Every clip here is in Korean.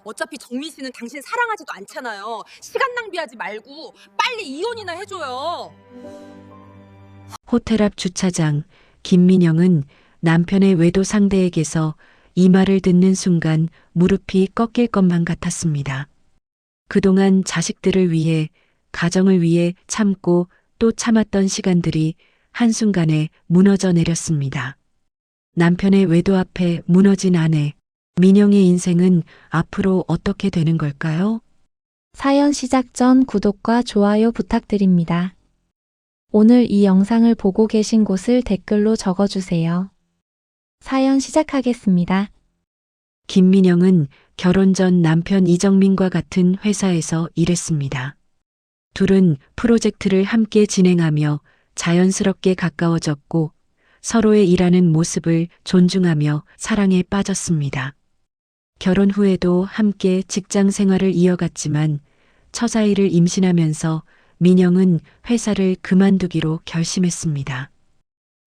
어차피 정민 씨는 당신 사랑하지도 않잖아요. 시간 낭비하지 말고 빨리 이혼이나 해줘요. 호텔 앞 주차장, 김민영은 남편의 외도 상대에게서 이 말을 듣는 순간 무릎이 꺾일 것만 같았습니다. 그동안 자식들을 위해, 가정을 위해 참고 또 참았던 시간들이 한순간에 무너져 내렸습니다. 남편의 외도 앞에 무너진 아내, 민영의 인생은 앞으로 어떻게 되는 걸까요? 사연 시작 전 구독과 좋아요 부탁드립니다. 오늘 이 영상을 보고 계신 곳을 댓글로 적어주세요. 사연 시작하겠습니다. 김민영은 결혼 전 남편 이정민과 같은 회사에서 일했습니다. 둘은 프로젝트를 함께 진행하며 자연스럽게 가까워졌고 서로의 일하는 모습을 존중하며 사랑에 빠졌습니다. 결혼 후에도 함께 직장 생활을 이어갔지만 처자일을 임신하면서 민영은 회사를 그만두기로 결심했습니다.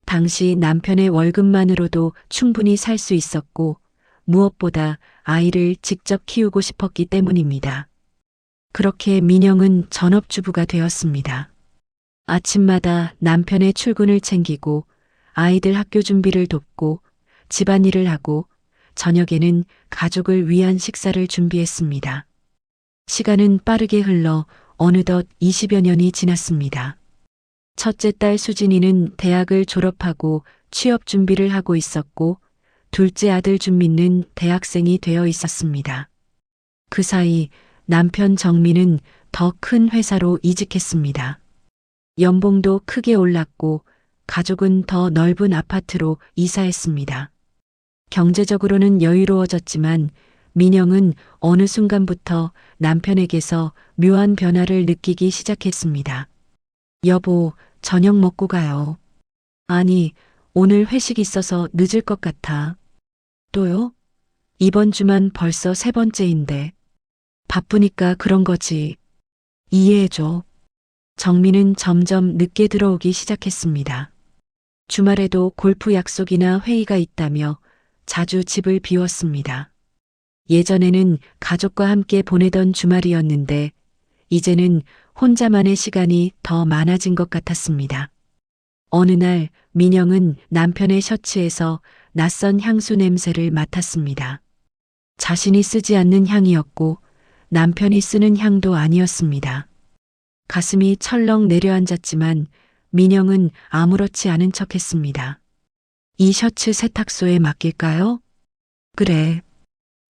당시 남편의 월급만으로도 충분히 살 수 있었고 무엇보다 아이를 직접 키우고 싶었기 때문입니다. 그렇게 민영은 전업주부가 되었습니다. 아침마다 남편의 출근을 챙기고 아이들 학교 준비를 돕고 집안일을 하고 저녁에는 가족을 위한 식사를 준비했습니다. 시간은 빠르게 흘러 어느덧 20여 년이 지났습니다. 첫째 딸 수진이는 대학을 졸업하고 취업 준비를 하고 있었고 둘째 아들 준민은 대학생이 되어 있었습니다. 그 사이 남편 정민은 더 큰 회사로 이직했습니다. 연봉도 크게 올랐고 가족은 더 넓은 아파트로 이사했습니다. 경제적으로는 여유로워졌지만 민영은 어느 순간부터 남편에게서 묘한 변화를 느끼기 시작했습니다. 여보, 저녁 먹고 가요. 아니, 오늘 회식 있어서 늦을 것 같아. 또요? 이번 주만 벌써 3번째인데. 바쁘니까 그런 거지. 이해해줘. 정민은 점점 늦게 들어오기 시작했습니다. 주말에도 골프 약속이나 회의가 있다며 자주 집을 비웠습니다. 예전에는 가족과 함께 보내던 주말이었는데 이제는 혼자만의 시간이 더 많아진 것 같았습니다. 어느 날 민영은 남편의 셔츠에서 낯선 향수 냄새를 맡았습니다. 자신이 쓰지 않는 향이었고 남편이 쓰는 향도 아니었습니다. 가슴이 철렁 내려앉았지만 민영은 아무렇지 않은 척했습니다. 이 셔츠 세탁소에 맡길까요? 그래.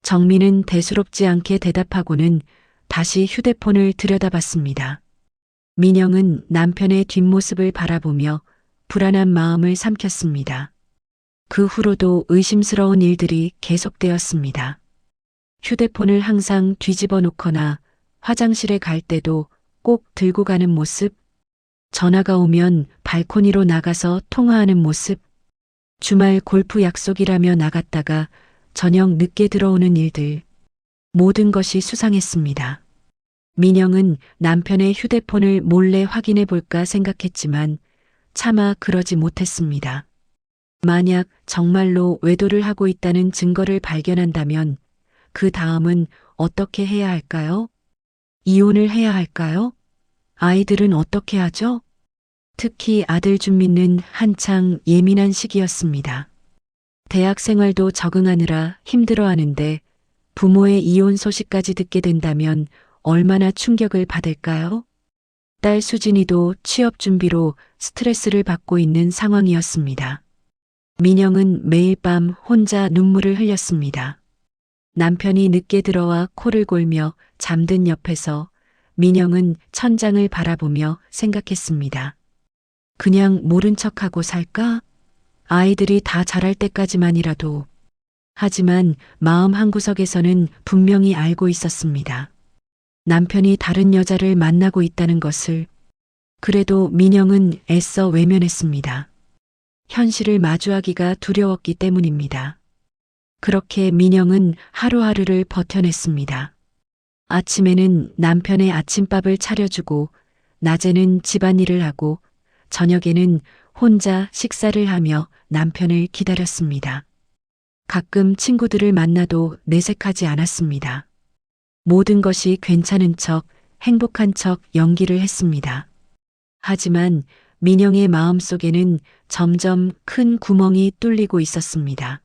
정민은 대수롭지 않게 대답하고는 다시 휴대폰을 들여다봤습니다. 민영은 남편의 뒷모습을 바라보며 불안한 마음을 삼켰습니다. 그 후로도 의심스러운 일들이 계속되었습니다. 휴대폰을 항상 뒤집어 놓거나 화장실에 갈 때도 꼭 들고 가는 모습, 전화가 오면 발코니로 나가서 통화하는 모습, 주말 골프 약속이라며 나갔다가 저녁 늦게 들어오는 일들, 모든 것이 수상했습니다. 민영은 남편의 휴대폰을 몰래 확인해 볼까 생각했지만 차마 그러지 못했습니다. 만약 정말로 외도를 하고 있다는 증거를 발견한다면 그 다음은 어떻게 해야 할까요? 이혼을 해야 할까요? 아이들은 어떻게 하죠? 특히 아들 준민은 한창 예민한 시기였습니다. 대학 생활도 적응하느라 힘들어하는데 부모의 이혼 소식까지 듣게 된다면 얼마나 충격을 받을까요? 딸 수진이도 취업 준비로 스트레스를 받고 있는 상황이었습니다. 민영은 매일 밤 혼자 눈물을 흘렸습니다. 남편이 늦게 들어와 코를 골며 잠든 옆에서 민영은 천장을 바라보며 생각했습니다. 그냥 모른 척하고 살까? 아이들이 다 자랄 때까지만이라도. 하지만 마음 한구석에서는 분명히 알고 있었습니다. 남편이 다른 여자를 만나고 있다는 것을. 그래도 민영은 애써 외면했습니다. 현실을 마주하기가 두려웠기 때문입니다. 그렇게 민영은 하루하루를 버텨냈습니다. 아침에는 남편의 아침밥을 차려주고 낮에는 집안일을 하고 저녁에는 혼자 식사를 하며 남편을 기다렸습니다. 가끔 친구들을 만나도 내색하지 않았습니다. 모든 것이 괜찮은 척, 행복한 척 연기를 했습니다. 하지만 민영의 마음속에는 점점 큰 구멍이 뚫리고 있었습니다.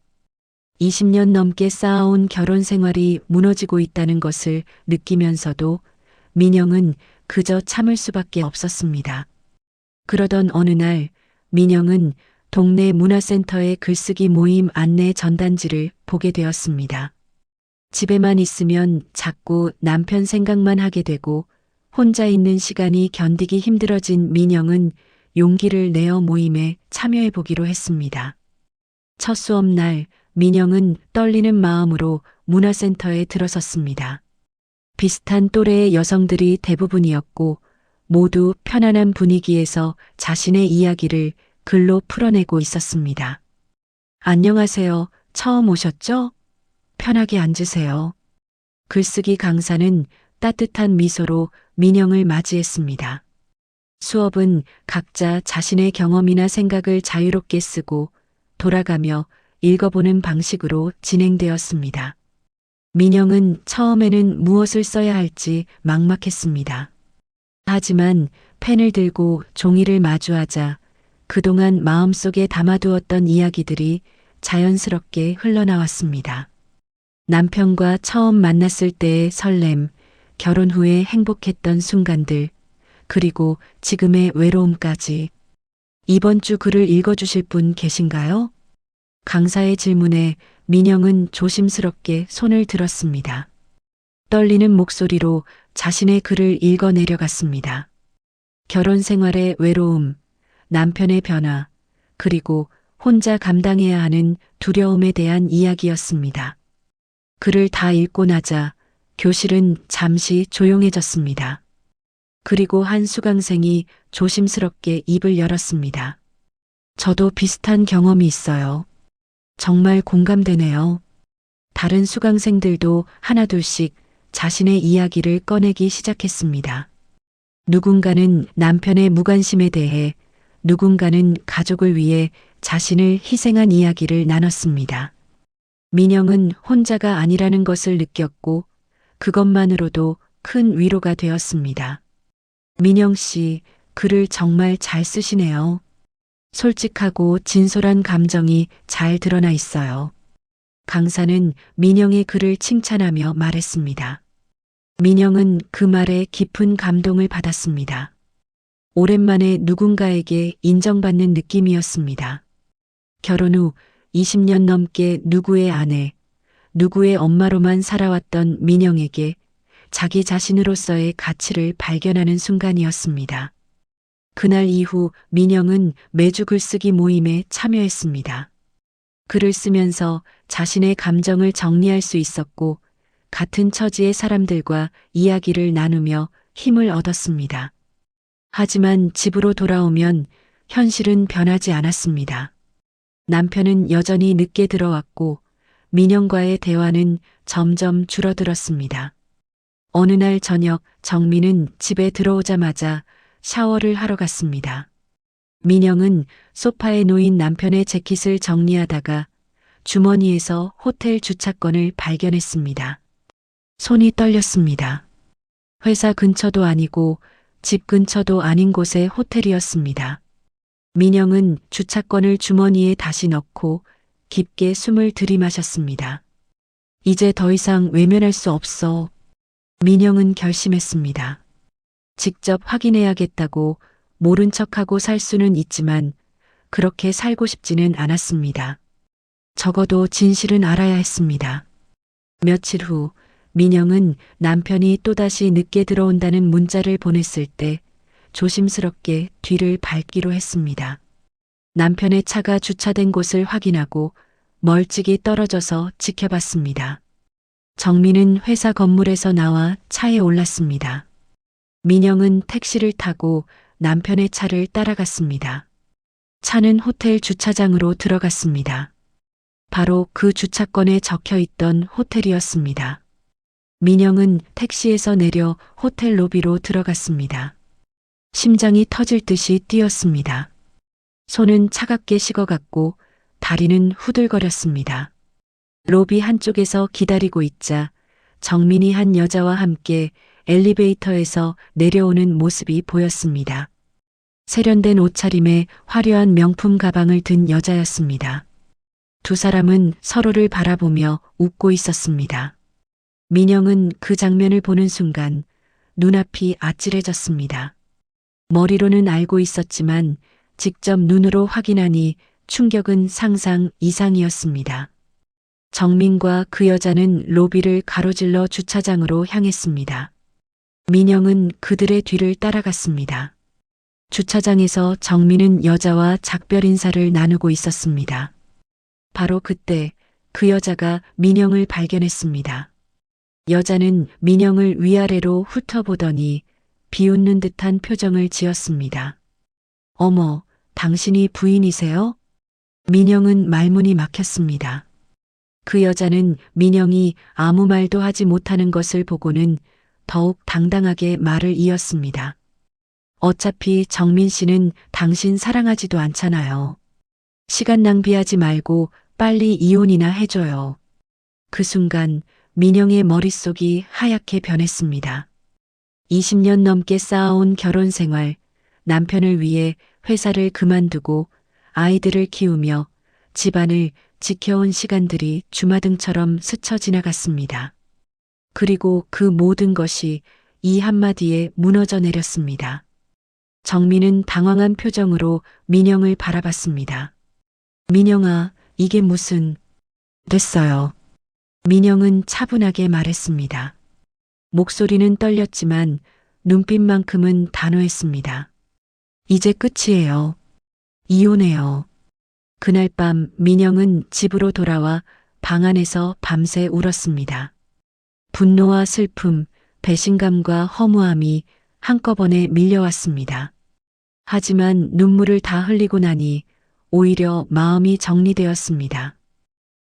20년 넘게 쌓아온 결혼 생활이 무너지고 있다는 것을 느끼면서도 민영은 그저 참을 수밖에 없었습니다. 그러던 어느 날 민영은 동네 문화센터의 글쓰기 모임 안내 전단지를 보게 되었습니다. 집에만 있으면 자꾸 남편 생각만 하게 되고 혼자 있는 시간이 견디기 힘들어진 민영은 용기를 내어 모임에 참여해 보기로 했습니다. 첫 수업 날 민영은 떨리는 마음으로 문화센터에 들어섰습니다. 비슷한 또래의 여성들이 대부분이었고 모두 편안한 분위기에서 자신의 이야기를 글로 풀어내고 있었습니다. 안녕하세요. 처음 오셨죠? 편하게 앉으세요. 글쓰기 강사는 따뜻한 미소로 민영을 맞이했습니다. 수업은 각자 자신의 경험이나 생각을 자유롭게 쓰고 돌아가며 읽어보는 방식으로 진행되었습니다. 민영은 처음에는 무엇을 써야 할지 막막했습니다. 하지만 펜을 들고 종이를 마주하자 그동안 마음속에 담아두었던 이야기들이 자연스럽게 흘러나왔습니다. 남편과 처음 만났을 때의 설렘, 결혼 후에 행복했던 순간들, 그리고 지금의 외로움까지. 이번 주 글을 읽어주실 분 계신가요? 강사의 질문에 민영은 조심스럽게 손을 들었습니다. 떨리는 목소리로 자신의 글을 읽어 내려갔습니다. 결혼 생활의 외로움, 남편의 변화, 그리고 혼자 감당해야 하는 두려움에 대한 이야기였습니다. 글을 다 읽고 나자 교실은 잠시 조용해졌습니다. 그리고 한 수강생이 조심스럽게 입을 열었습니다. 저도 비슷한 경험이 있어요. 정말 공감되네요. 다른 수강생들도 하나둘씩 자신의 이야기를 꺼내기 시작했습니다. 누군가는 남편의 무관심에 대해, 누군가는 가족을 위해 자신을 희생한 이야기를 나눴습니다. 민영은 혼자가 아니라는 것을 느꼈고 그것만으로도 큰 위로가 되었습니다. 민영 씨, 글을 정말 잘 쓰시네요. 솔직하고 진솔한 감정이 잘 드러나 있어요. 강사는 민영의 글을 칭찬하며 말했습니다. 민영은 그 말에 깊은 감동을 받았습니다. 오랜만에 누군가에게 인정받는 느낌이었습니다. 결혼 후 20년 넘게 누구의 아내, 누구의 엄마로만 살아왔던 민영에게 자기 자신으로서의 가치를 발견하는 순간이었습니다. 그날 이후 민영은 매주 글쓰기 모임에 참여했습니다. 글을 쓰면서 자신의 감정을 정리할 수 있었고 같은 처지의 사람들과 이야기를 나누며 힘을 얻었습니다. 하지만 집으로 돌아오면 현실은 변하지 않았습니다. 남편은 여전히 늦게 들어왔고 민영과의 대화는 점점 줄어들었습니다. 어느 날 저녁 정민은 집에 들어오자마자 샤워를 하러 갔습니다. 민영은 소파에 놓인 남편의 재킷을 정리하다가 주머니에서 호텔 주차권을 발견했습니다. 손이 떨렸습니다. 회사 근처도 아니고 집 근처도 아닌 곳의 호텔이었습니다. 민영은 주차권을 주머니에 다시 넣고 깊게 숨을 들이마셨습니다. 이제 더 이상 외면할 수 없어. 민영은 결심했습니다. 직접 확인해야겠다고 모른 척하고 살 수는 있지만 그렇게 살고 싶지는 않았습니다. 적어도 진실은 알아야 했습니다. 며칠 후 민영은 남편이 또다시 늦게 들어온다는 문자를 보냈을 때 조심스럽게 뒤를 밟기로 했습니다. 남편의 차가 주차된 곳을 확인하고 멀찍이 떨어져서 지켜봤습니다. 정민은 회사 건물에서 나와 차에 올랐습니다. 민영은 택시를 타고 남편의 차를 따라갔습니다. 차는 호텔 주차장으로 들어갔습니다. 바로 그 주차권에 적혀 있던 호텔이었습니다. 민영은 택시에서 내려 호텔 로비로 들어갔습니다. 심장이 터질 듯이 뛰었습니다. 손은 차갑게 식어갔고 다리는 후들거렸습니다. 로비 한쪽에서 기다리고 있자 정민이 한 여자와 함께 엘리베이터에서 내려오는 모습이 보였습니다. 세련된 옷차림에 화려한 명품 가방을 든 여자였습니다. 두 사람은 서로를 바라보며 웃고 있었습니다. 민영은 그 장면을 보는 순간 눈앞이 아찔해졌습니다. 머리로는 알고 있었지만 직접 눈으로 확인하니 충격은 상상 이상이었습니다. 정민과 그 여자는 로비를 가로질러 주차장으로 향했습니다. 민영은 그들의 뒤를 따라갔습니다. 주차장에서 정민은 여자와 작별 인사를 나누고 있었습니다. 바로 그때 그 여자가 민영을 발견했습니다. 여자는 민영을 위아래로 훑어보더니 비웃는 듯한 표정을 지었습니다. 어머, 당신이 부인이세요? 민영은 말문이 막혔습니다. 그 여자는 민영이 아무 말도 하지 못하는 것을 보고는 더욱 당당하게 말을 이었습니다. 어차피 정민 씨는 당신 사랑하지도 않잖아요. 시간 낭비하지 말고 빨리 이혼이나 해줘요. 그 순간 민영의 머릿속이 하얗게 변했습니다. 20년 넘게 쌓아온 결혼 생활, 남편을 위해 회사를 그만두고 아이들을 키우며 집안을 지켜온 시간들이 주마등처럼 스쳐 지나갔습니다. 그리고 그 모든 것이 이 한마디에 무너져 내렸습니다. 정민은 당황한 표정으로 민영을 바라봤습니다. 민영아, 이게 무슨... 됐어요. 민영은 차분하게 말했습니다. 목소리는 떨렸지만 눈빛만큼은 단호했습니다. 이제 끝이에요. 이혼해요. 그날 밤 민영은 집으로 돌아와 방 안에서 밤새 울었습니다. 분노와 슬픔, 배신감과 허무함이 한꺼번에 밀려왔습니다. 하지만 눈물을 다 흘리고 나니 오히려 마음이 정리되었습니다.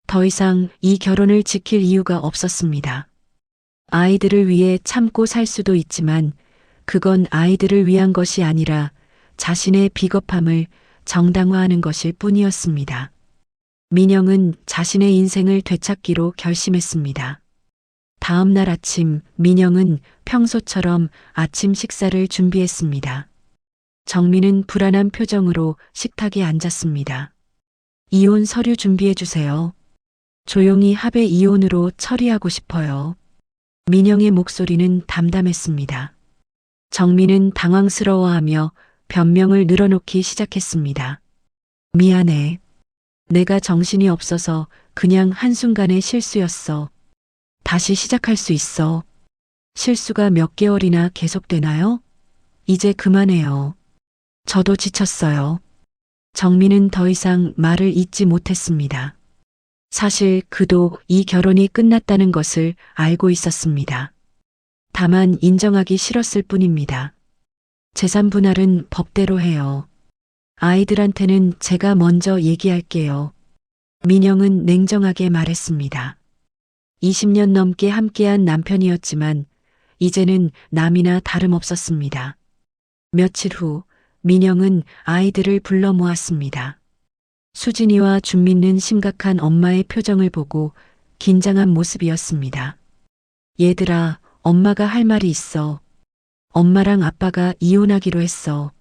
더 이상 이 결혼을 지킬 이유가 없었습니다. 아이들을 위해 참고 살 수도 있지만 그건 아이들을 위한 것이 아니라 자신의 비겁함을 정당화하는 것일 뿐이었습니다. 민영은 자신의 인생을 되찾기로 결심했습니다. 다음 날 아침 민영은 평소처럼 아침 식사를 준비했습니다. 정민은 불안한 표정으로 식탁에 앉았습니다. 이혼 서류 준비해 주세요. 조용히 합의 이혼으로 처리하고 싶어요. 민영의 목소리는 담담했습니다. 정민은 당황스러워하며 변명을 늘어놓기 시작했습니다. 미안해. 내가 정신이 없어서 그냥 한순간의 실수였어. 다시 시작할 수 있어. 실수가 몇 개월이나 계속되나요? 이제 그만해요. 저도 지쳤어요. 정민은 더 이상 말을 잇지 못했습니다. 사실 그도 이 결혼이 끝났다는 것을 알고 있었습니다. 다만 인정하기 싫었을 뿐입니다. 재산 분할은 법대로 해요. 아이들한테는 제가 먼저 얘기할게요. 민영은 냉정하게 말했습니다. 20년 넘게 함께한 남편이었지만 이제는 남이나 다름없었습니다. 며칠 후 민영은 아이들을 불러 모았습니다. 수진이와 준민는 심각한 엄마의 표정을 보고 긴장한 모습이었습니다. 얘들아, 엄마가 할 말이 있어. 엄마랑 아빠가 이혼하기로 했어.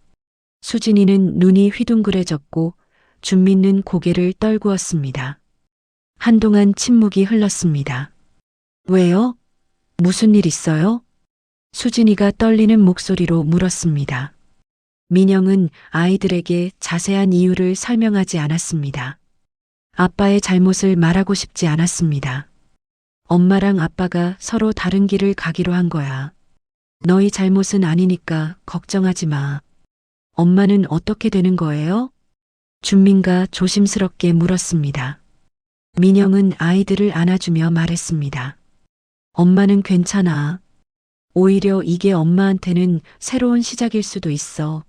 수진이는 눈이 휘둥그레졌고 준민는 고개를 떨구었습니다. 한동안 침묵이 흘렀습니다. 왜요? 무슨 일 있어요? 수진이가 떨리는 목소리로 물었습니다. 민영은 아이들에게 자세한 이유를 설명하지 않았습니다. 아빠의 잘못을 말하고 싶지 않았습니다. 엄마랑 아빠가 서로 다른 길을 가기로 한 거야. 너희 잘못은 아니니까 걱정하지 마. 엄마는 어떻게 되는 거예요? 준민가 조심스럽게 물었습니다. 민영은 아이들을 안아주며 말했습니다. 엄마는 괜찮아. 오히려 이게 엄마한테는 새로운 시작일 수도 있어.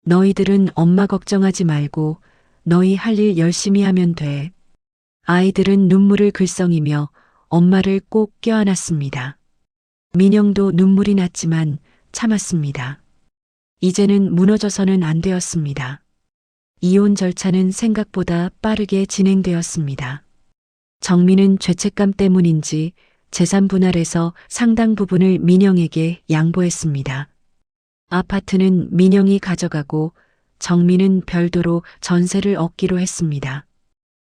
너희들은 엄마 걱정하지 말고 너희 할 일 열심히 하면 돼. 아이들은 눈물을 글썽이며 엄마를 꼭 껴안았습니다. 민영도 눈물이 났지만 참았습니다. 이제는 무너져서는 안 되었습니다. 이혼 절차는 생각보다 빠르게 진행되었습니다. 정민은 죄책감 때문인지 재산 분할해서 상당 부분을 민영에게 양보했습니다. 아파트는 민영이 가져가고 정민은 별도로 전세를 얻기로 했습니다.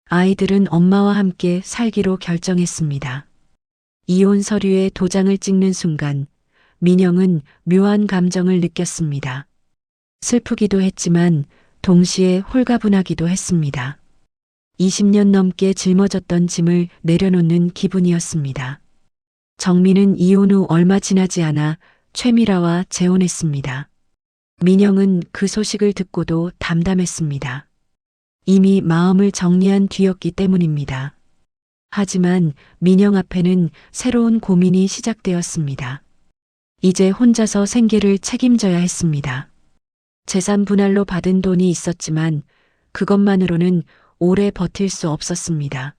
아이들은 엄마와 함께 살기로 결정했습니다. 이혼 서류에 도장을 찍는 순간 민영은 묘한 감정을 느꼈습니다. 슬프기도 했지만 동시에 홀가분하기도 했습니다. 20년 넘게 짊어졌던 짐을 내려놓는 기분이었습니다. 정민은 이혼 후 얼마 지나지 않아 최미라와 재혼했습니다. 민영은 그 소식을 듣고도 담담했습니다. 이미 마음을 정리한 뒤였기 때문입니다. 하지만 민영 앞에는 새로운 고민이 시작되었습니다. 이제 혼자서 생계를 책임져야 했습니다. 재산 분할로 받은 돈이 있었지만 그것만으로는 오래 버틸 수 없었습니다.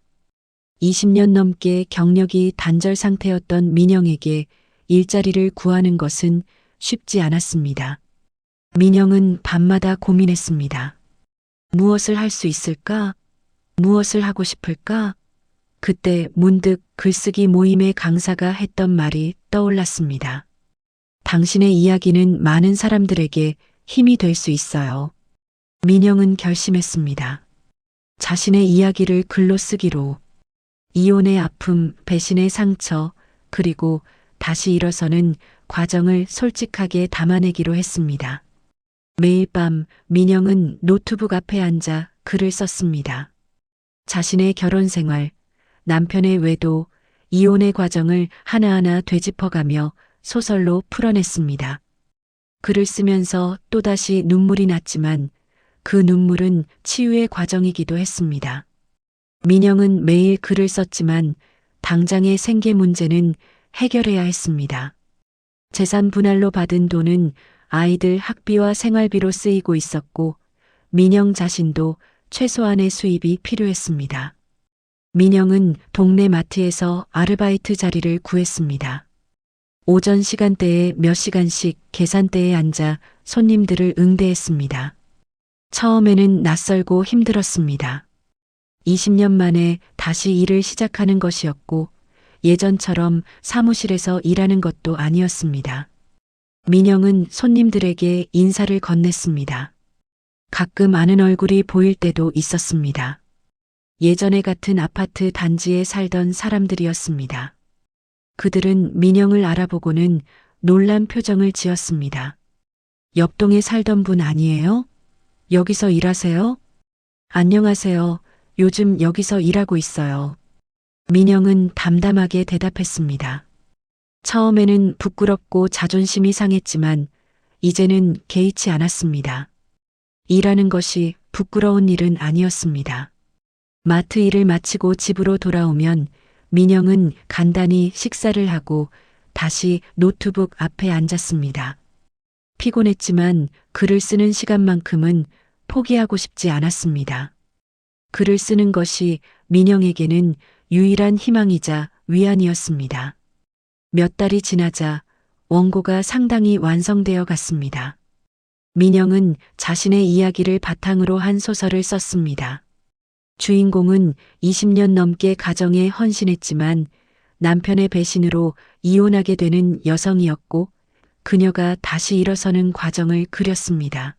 20년 넘게 경력이 단절 상태였던 민영에게 일자리를 구하는 것은 쉽지 않았습니다. 민영은 밤마다 고민했습니다. 무엇을 할 수 있을까? 무엇을 하고 싶을까? 그때 문득 글쓰기 모임의 강사가 했던 말이 떠올랐습니다. 당신의 이야기는 많은 사람들에게 힘이 될 수 있어요. 민영은 결심했습니다. 자신의 이야기를 글로 쓰기로. 이혼의 아픔, 배신의 상처, 그리고 다시 일어서는 과정을 솔직하게 담아내기로 했습니다. 매일 밤 민영은 노트북 앞에 앉아 글을 썼습니다. 자신의 결혼 생활, 남편의 외도, 이혼의 과정을 하나하나 되짚어가며 소설로 풀어냈습니다. 글을 쓰면서 또다시 눈물이 났지만 그 눈물은 치유의 과정이기도 했습니다. 민영은 매일 글을 썼지만 당장의 생계 문제는 해결해야 했습니다. 재산 분할로 받은 돈은 아이들 학비와 생활비로 쓰이고 있었고 민영 자신도 최소한의 수입이 필요했습니다. 민영은 동네 마트에서 아르바이트 자리를 구했습니다. 오전 시간대에 몇 시간씩 계산대에 앉아 손님들을 응대했습니다. 처음에는 낯설고 힘들었습니다. 20년 만에 다시 일을 시작하는 것이었고 예전처럼 사무실에서 일하는 것도 아니었습니다. 민영은 손님들에게 인사를 건넸습니다. 가끔 아는 얼굴이 보일 때도 있었습니다. 예전에 같은 아파트 단지에 살던 사람들이었습니다. 그들은 민영을 알아보고는 놀란 표정을 지었습니다. 옆동에 살던 분 아니에요? 여기서 일하세요? 안녕하세요. 요즘 여기서 일하고 있어요. 민영은 담담하게 대답했습니다. 처음에는 부끄럽고 자존심이 상했지만 이제는 개의치 않았습니다. 일하는 것이 부끄러운 일은 아니었습니다. 마트 일을 마치고 집으로 돌아오면 민영은 간단히 식사를 하고 다시 노트북 앞에 앉았습니다. 피곤했지만 글을 쓰는 시간만큼은 포기하고 싶지 않았습니다. 글을 쓰는 것이 민영에게는 유일한 희망이자 위안이었습니다. 몇 달이 지나자 원고가 상당히 완성되어 갔습니다. 민영은 자신의 이야기를 바탕으로 한 소설을 썼습니다. 주인공은 20년 넘게 가정에 헌신했지만 남편의 배신으로 이혼하게 되는 여성이었고 그녀가 다시 일어서는 과정을 그렸습니다.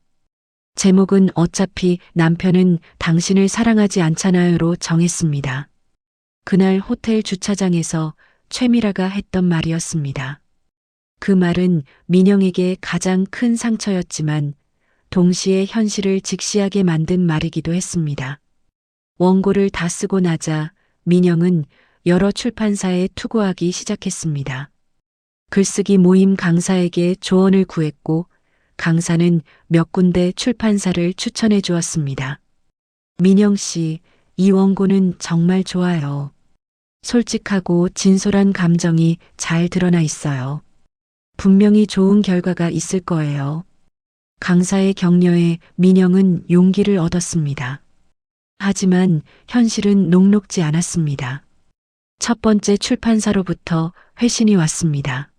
제목은 어차피 남편은 당신을 사랑하지 않잖아요로 정했습니다. 그날 호텔 주차장에서 최미라가 했던 말이었습니다. 그 말은 민영에게 가장 큰 상처였지만 동시에 현실을 직시하게 만든 말이기도 했습니다. 원고를 다 쓰고 나자 민영은 여러 출판사에 투고하기 시작했습니다. 글쓰기 모임 강사에게 조언을 구했고 강사는 몇 군데 출판사를 추천해 주었습니다. 민영 씨, 이 원고는 정말 좋아요. 솔직하고 진솔한 감정이 잘 드러나 있어요. 분명히 좋은 결과가 있을 거예요. 강사의 격려에 민영은 용기를 얻었습니다. 하지만 현실은 녹록지 않았습니다. 첫 번째 출판사로부터 회신이 왔습니다.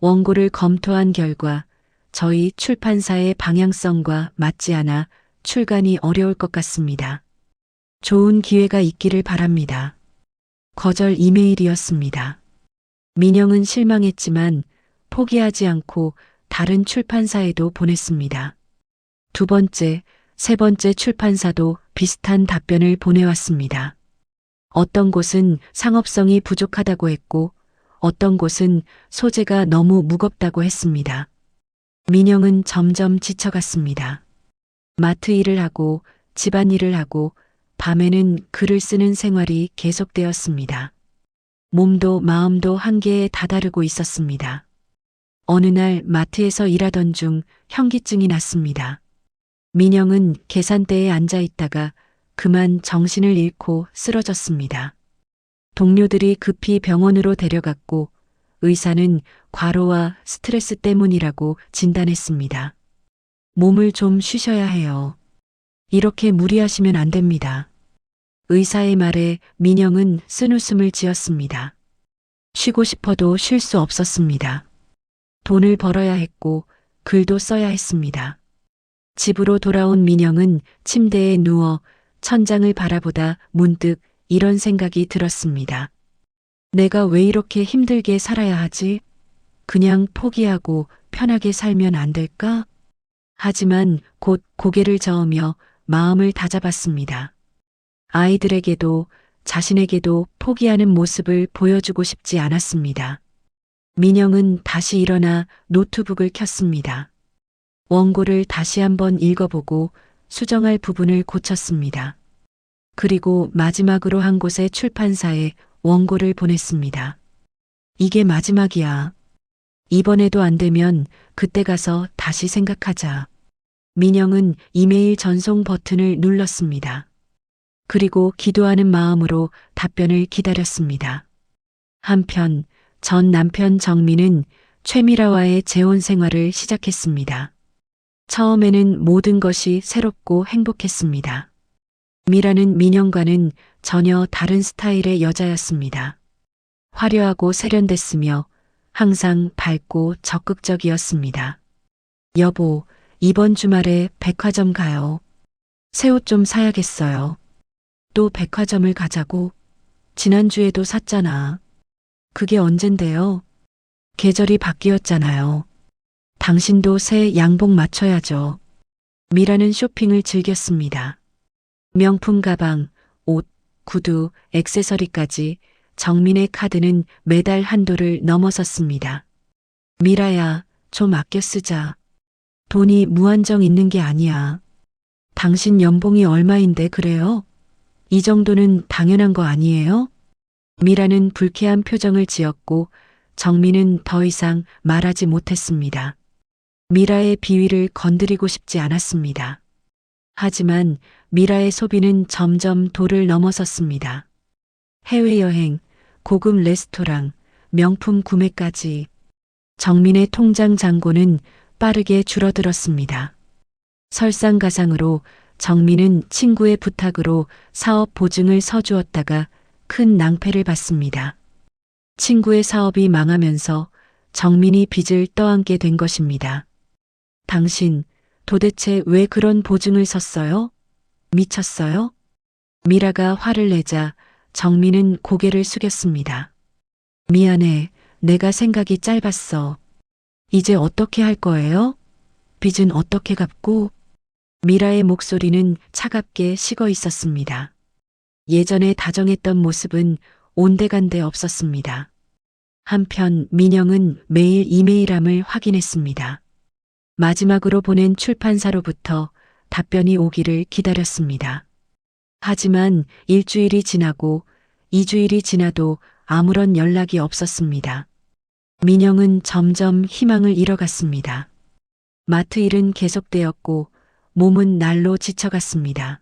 원고를 검토한 결과 저희 출판사의 방향성과 맞지 않아 출간이 어려울 것 같습니다. 좋은 기회가 있기를 바랍니다. 거절 이메일이었습니다. 민영은 실망했지만 포기하지 않고 다른 출판사에도 보냈습니다. 두 번째, 세 번째 출판사도 비슷한 답변을 보내왔습니다. 어떤 곳은 상업성이 부족하다고 했고, 어떤 곳은 소재가 너무 무겁다고 했습니다. 민영은 점점 지쳐갔습니다. 마트 일을 하고 집안일을 하고 밤에는 글을 쓰는 생활이 계속되었습니다. 몸도 마음도 한계에 다다르고 있었습니다. 어느 날 마트에서 일하던 중 현기증이 났습니다. 민영은 계산대에 앉아 있다가 그만 정신을 잃고 쓰러졌습니다. 동료들이 급히 병원으로 데려갔고 의사는 과로와 스트레스 때문이라고 진단했습니다. 몸을 좀 쉬셔야 해요. 이렇게 무리하시면 안 됩니다. 의사의 말에 민영은 쓴웃음을 지었습니다. 쉬고 싶어도 쉴 수 없었습니다. 돈을 벌어야 했고 글도 써야 했습니다. 집으로 돌아온 민영은 침대에 누워 천장을 바라보다 문득 이런 생각이 들었습니다. 내가 왜 이렇게 힘들게 살아야 하지? 그냥 포기하고 편하게 살면 안 될까? 하지만 곧 고개를 저으며 마음을 다잡았습니다. 아이들에게도 자신에게도 포기하는 모습을 보여주고 싶지 않았습니다. 민영은 다시 일어나 노트북을 켰습니다. 원고를 다시 한번 읽어보고 수정할 부분을 고쳤습니다. 그리고 마지막으로 한 곳의 출판사에 원고를 보냈습니다. 이게 마지막이야. 이번에도 안 되면 그때 가서 다시 생각하자. 민영은 이메일 전송 버튼을 눌렀습니다. 그리고 기도하는 마음으로 답변을 기다렸습니다. 한편 전 남편 정민은 최미라와의 재혼 생활을 시작했습니다. 처음에는 모든 것이 새롭고 행복했습니다. 미라는 민영과는 전혀 다른 스타일의 여자였습니다. 화려하고 세련됐으며 항상 밝고 적극적이었습니다. 여보, 이번 주말에 백화점 가요. 새 옷 좀 사야겠어요. 또 백화점을 가자고. 지난주에도 샀잖아. 그게 언젠데요? 계절이 바뀌었잖아요. 당신도 새 양복 맞춰야죠. 미라는 쇼핑을 즐겼습니다. 명품 가방, 옷, 구두, 액세서리까지 정민의 카드는 매달 한도를 넘어섰습니다. 미라야, 좀 아껴 쓰자. 돈이 무한정 있는 게 아니야. 당신 연봉이 얼마인데 그래요? 이 정도는 당연한 거 아니에요? 미라는 불쾌한 표정을 지었고 정민은 더 이상 말하지 못했습니다. 미라의 비위를 건드리고 싶지 않았습니다. 하지만 미라의 소비는 점점 도를 넘어섰습니다. 해외여행, 고급 레스토랑, 명품 구매까지. 정민의 통장 잔고는 빠르게 줄어들었습니다. 설상가상으로 정민은 친구의 부탁으로 사업 보증을 서주었다가 큰 낭패를 봤습니다. 친구의 사업이 망하면서 정민이 빚을 떠안게 된 것입니다. 당신 도대체 왜 그런 보증을 섰어요? 미쳤어요? 미라가 화를 내자 정민은 고개를 숙였습니다. 미안해, 내가 생각이 짧았어. 이제 어떻게 할 거예요? 빚은 어떻게 갚고? 미라의 목소리는 차갑게 식어 있었습니다. 예전에 다정했던 모습은 온데간데 없었습니다. 한편 민영은 매일 이메일함을 확인했습니다. 마지막으로 보낸 출판사로부터 답변이 오기를 기다렸습니다. 하지만 일주일이 지나고 2주일이 지나도 아무런 연락이 없었습니다. 민영은 점점 희망을 잃어갔습니다. 마트 일은 계속되었고 몸은 날로 지쳐갔습니다.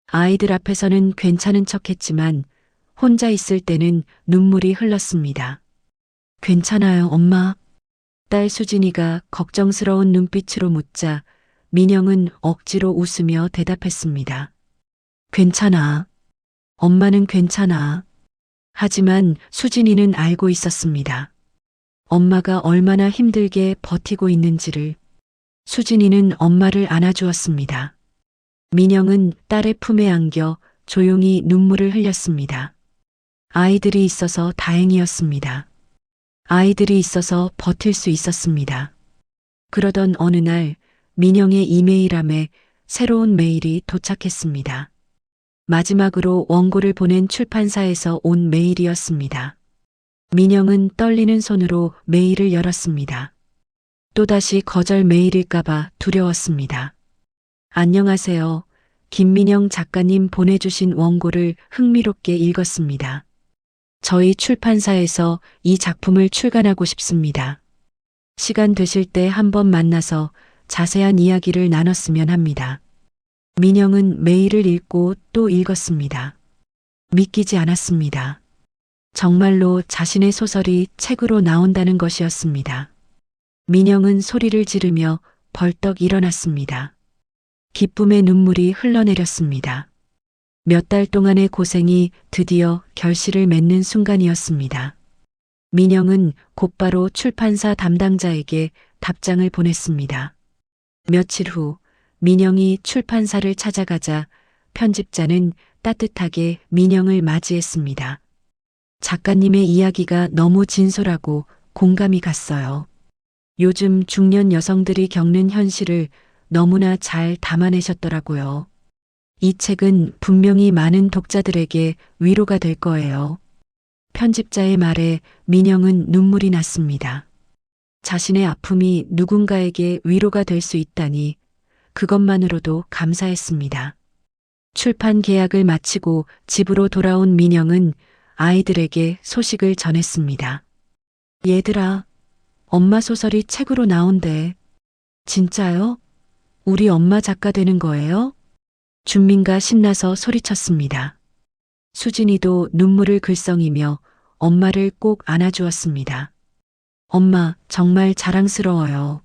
아이들 앞에서는 괜찮은 척했지만 혼자 있을 때는 눈물이 흘렀습니다. 괜찮아요, 엄마. 딸 수진이가 걱정스러운 눈빛으로 묻자 민영은 억지로 웃으며 대답했습니다. 괜찮아. 엄마는 괜찮아. 하지만 수진이는 알고 있었습니다. 엄마가 얼마나 힘들게 버티고 있는지를. 수진이는 엄마를 안아주었습니다. 민영은 딸의 품에 안겨 조용히 눈물을 흘렸습니다. 아이들이 있어서 다행이었습니다. 아이들이 있어서 버틸 수 있었습니다. 그러던 어느 날 민영의 이메일함에 새로운 메일이 도착했습니다. 마지막으로 원고를 보낸 출판사에서 온 메일이었습니다. 민영은 떨리는 손으로 메일을 열었습니다. 또다시 거절 메일일까봐 두려웠습니다. 안녕하세요. 김민영 작가님 보내주신 원고를 흥미롭게 읽었습니다. 저희 출판사에서 이 작품을 출간하고 싶습니다. 시간 되실 때 한번 만나서 자세한 이야기를 나눴으면 합니다. 민영은 메일을 읽고 또 읽었습니다. 믿기지 않았습니다. 정말로 자신의 소설이 책으로 나온다는 것이었습니다. 민영은 소리를 지르며 벌떡 일어났습니다. 기쁨의 눈물이 흘러내렸습니다. 몇 달 동안의 고생이 드디어 결실을 맺는 순간이었습니다. 민영은 곧바로 출판사 담당자에게 답장을 보냈습니다. 며칠 후 민영이 출판사를 찾아가자 편집자는 따뜻하게 민영을 맞이했습니다. 작가님의 이야기가 너무 진솔하고 공감이 갔어요. 요즘 중년 여성들이 겪는 현실을 너무나 잘 담아내셨더라고요. 이 책은 분명히 많은 독자들에게 위로가 될 거예요. 편집자의 말에 민영은 눈물이 났습니다. 자신의 아픔이 누군가에게 위로가 될 수 있다니 그것만으로도 감사했습니다. 출판 계약을 마치고 집으로 돌아온 민영은 아이들에게 소식을 전했습니다. 얘들아, 엄마 소설이 책으로 나온대. 진짜요? 우리 엄마 작가 되는 거예요? 준민가 신나서 소리쳤습니다. 수진이도 눈물을 글썽이며 엄마를 꼭 안아주었습니다. 엄마, 정말 자랑스러워요.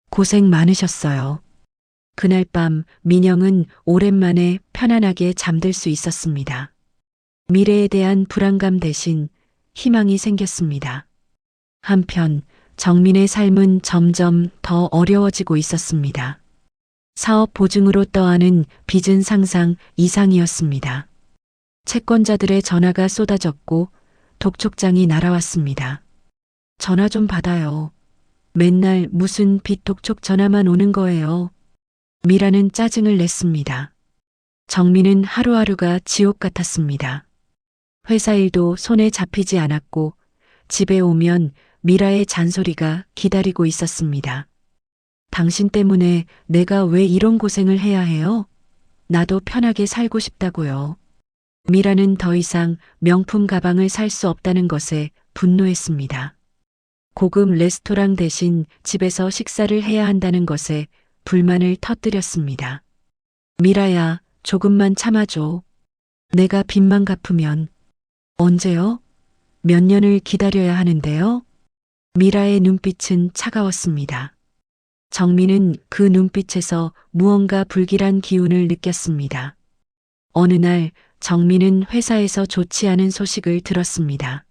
고생 많으셨어요. 그날 밤 민영은 오랜만에 편안하게 잠들 수 있었습니다. 미래에 대한 불안감 대신 희망이 생겼습니다. 한편 정민의 삶은 점점 더 어려워지고 있었습니다. 사업 보증으로 떠안은 빚은 상상 이상이었습니다. 채권자들의 전화가 쏟아졌고 독촉장이 날아왔습니다. 전화 좀 받아요. 맨날 무슨 빚 독촉 전화만 오는 거예요. 미라는 짜증을 냈습니다. 정민은 하루하루가 지옥 같았습니다. 회사 일도 손에 잡히지 않았고 집에 오면 미라의 잔소리가 기다리고 있었습니다. 당신 때문에 내가 왜 이런 고생을 해야 해요? 나도 편하게 살고 싶다고요. 미라는 더 이상 명품 가방을 살 수 없다는 것에 분노했습니다. 고급 레스토랑 대신 집에서 식사를 해야 한다는 것에 불만을 터뜨렸습니다. 미라야, 조금만 참아줘. 내가 빚만 갚으면. 언제요? 몇 년을 기다려야 하는데요? 미라의 눈빛은 차가웠습니다. 정민은 그 눈빛에서 무언가 불길한 기운을 느꼈습니다. 어느 날 정민은 회사에서 좋지 않은 소식을 들었습니다.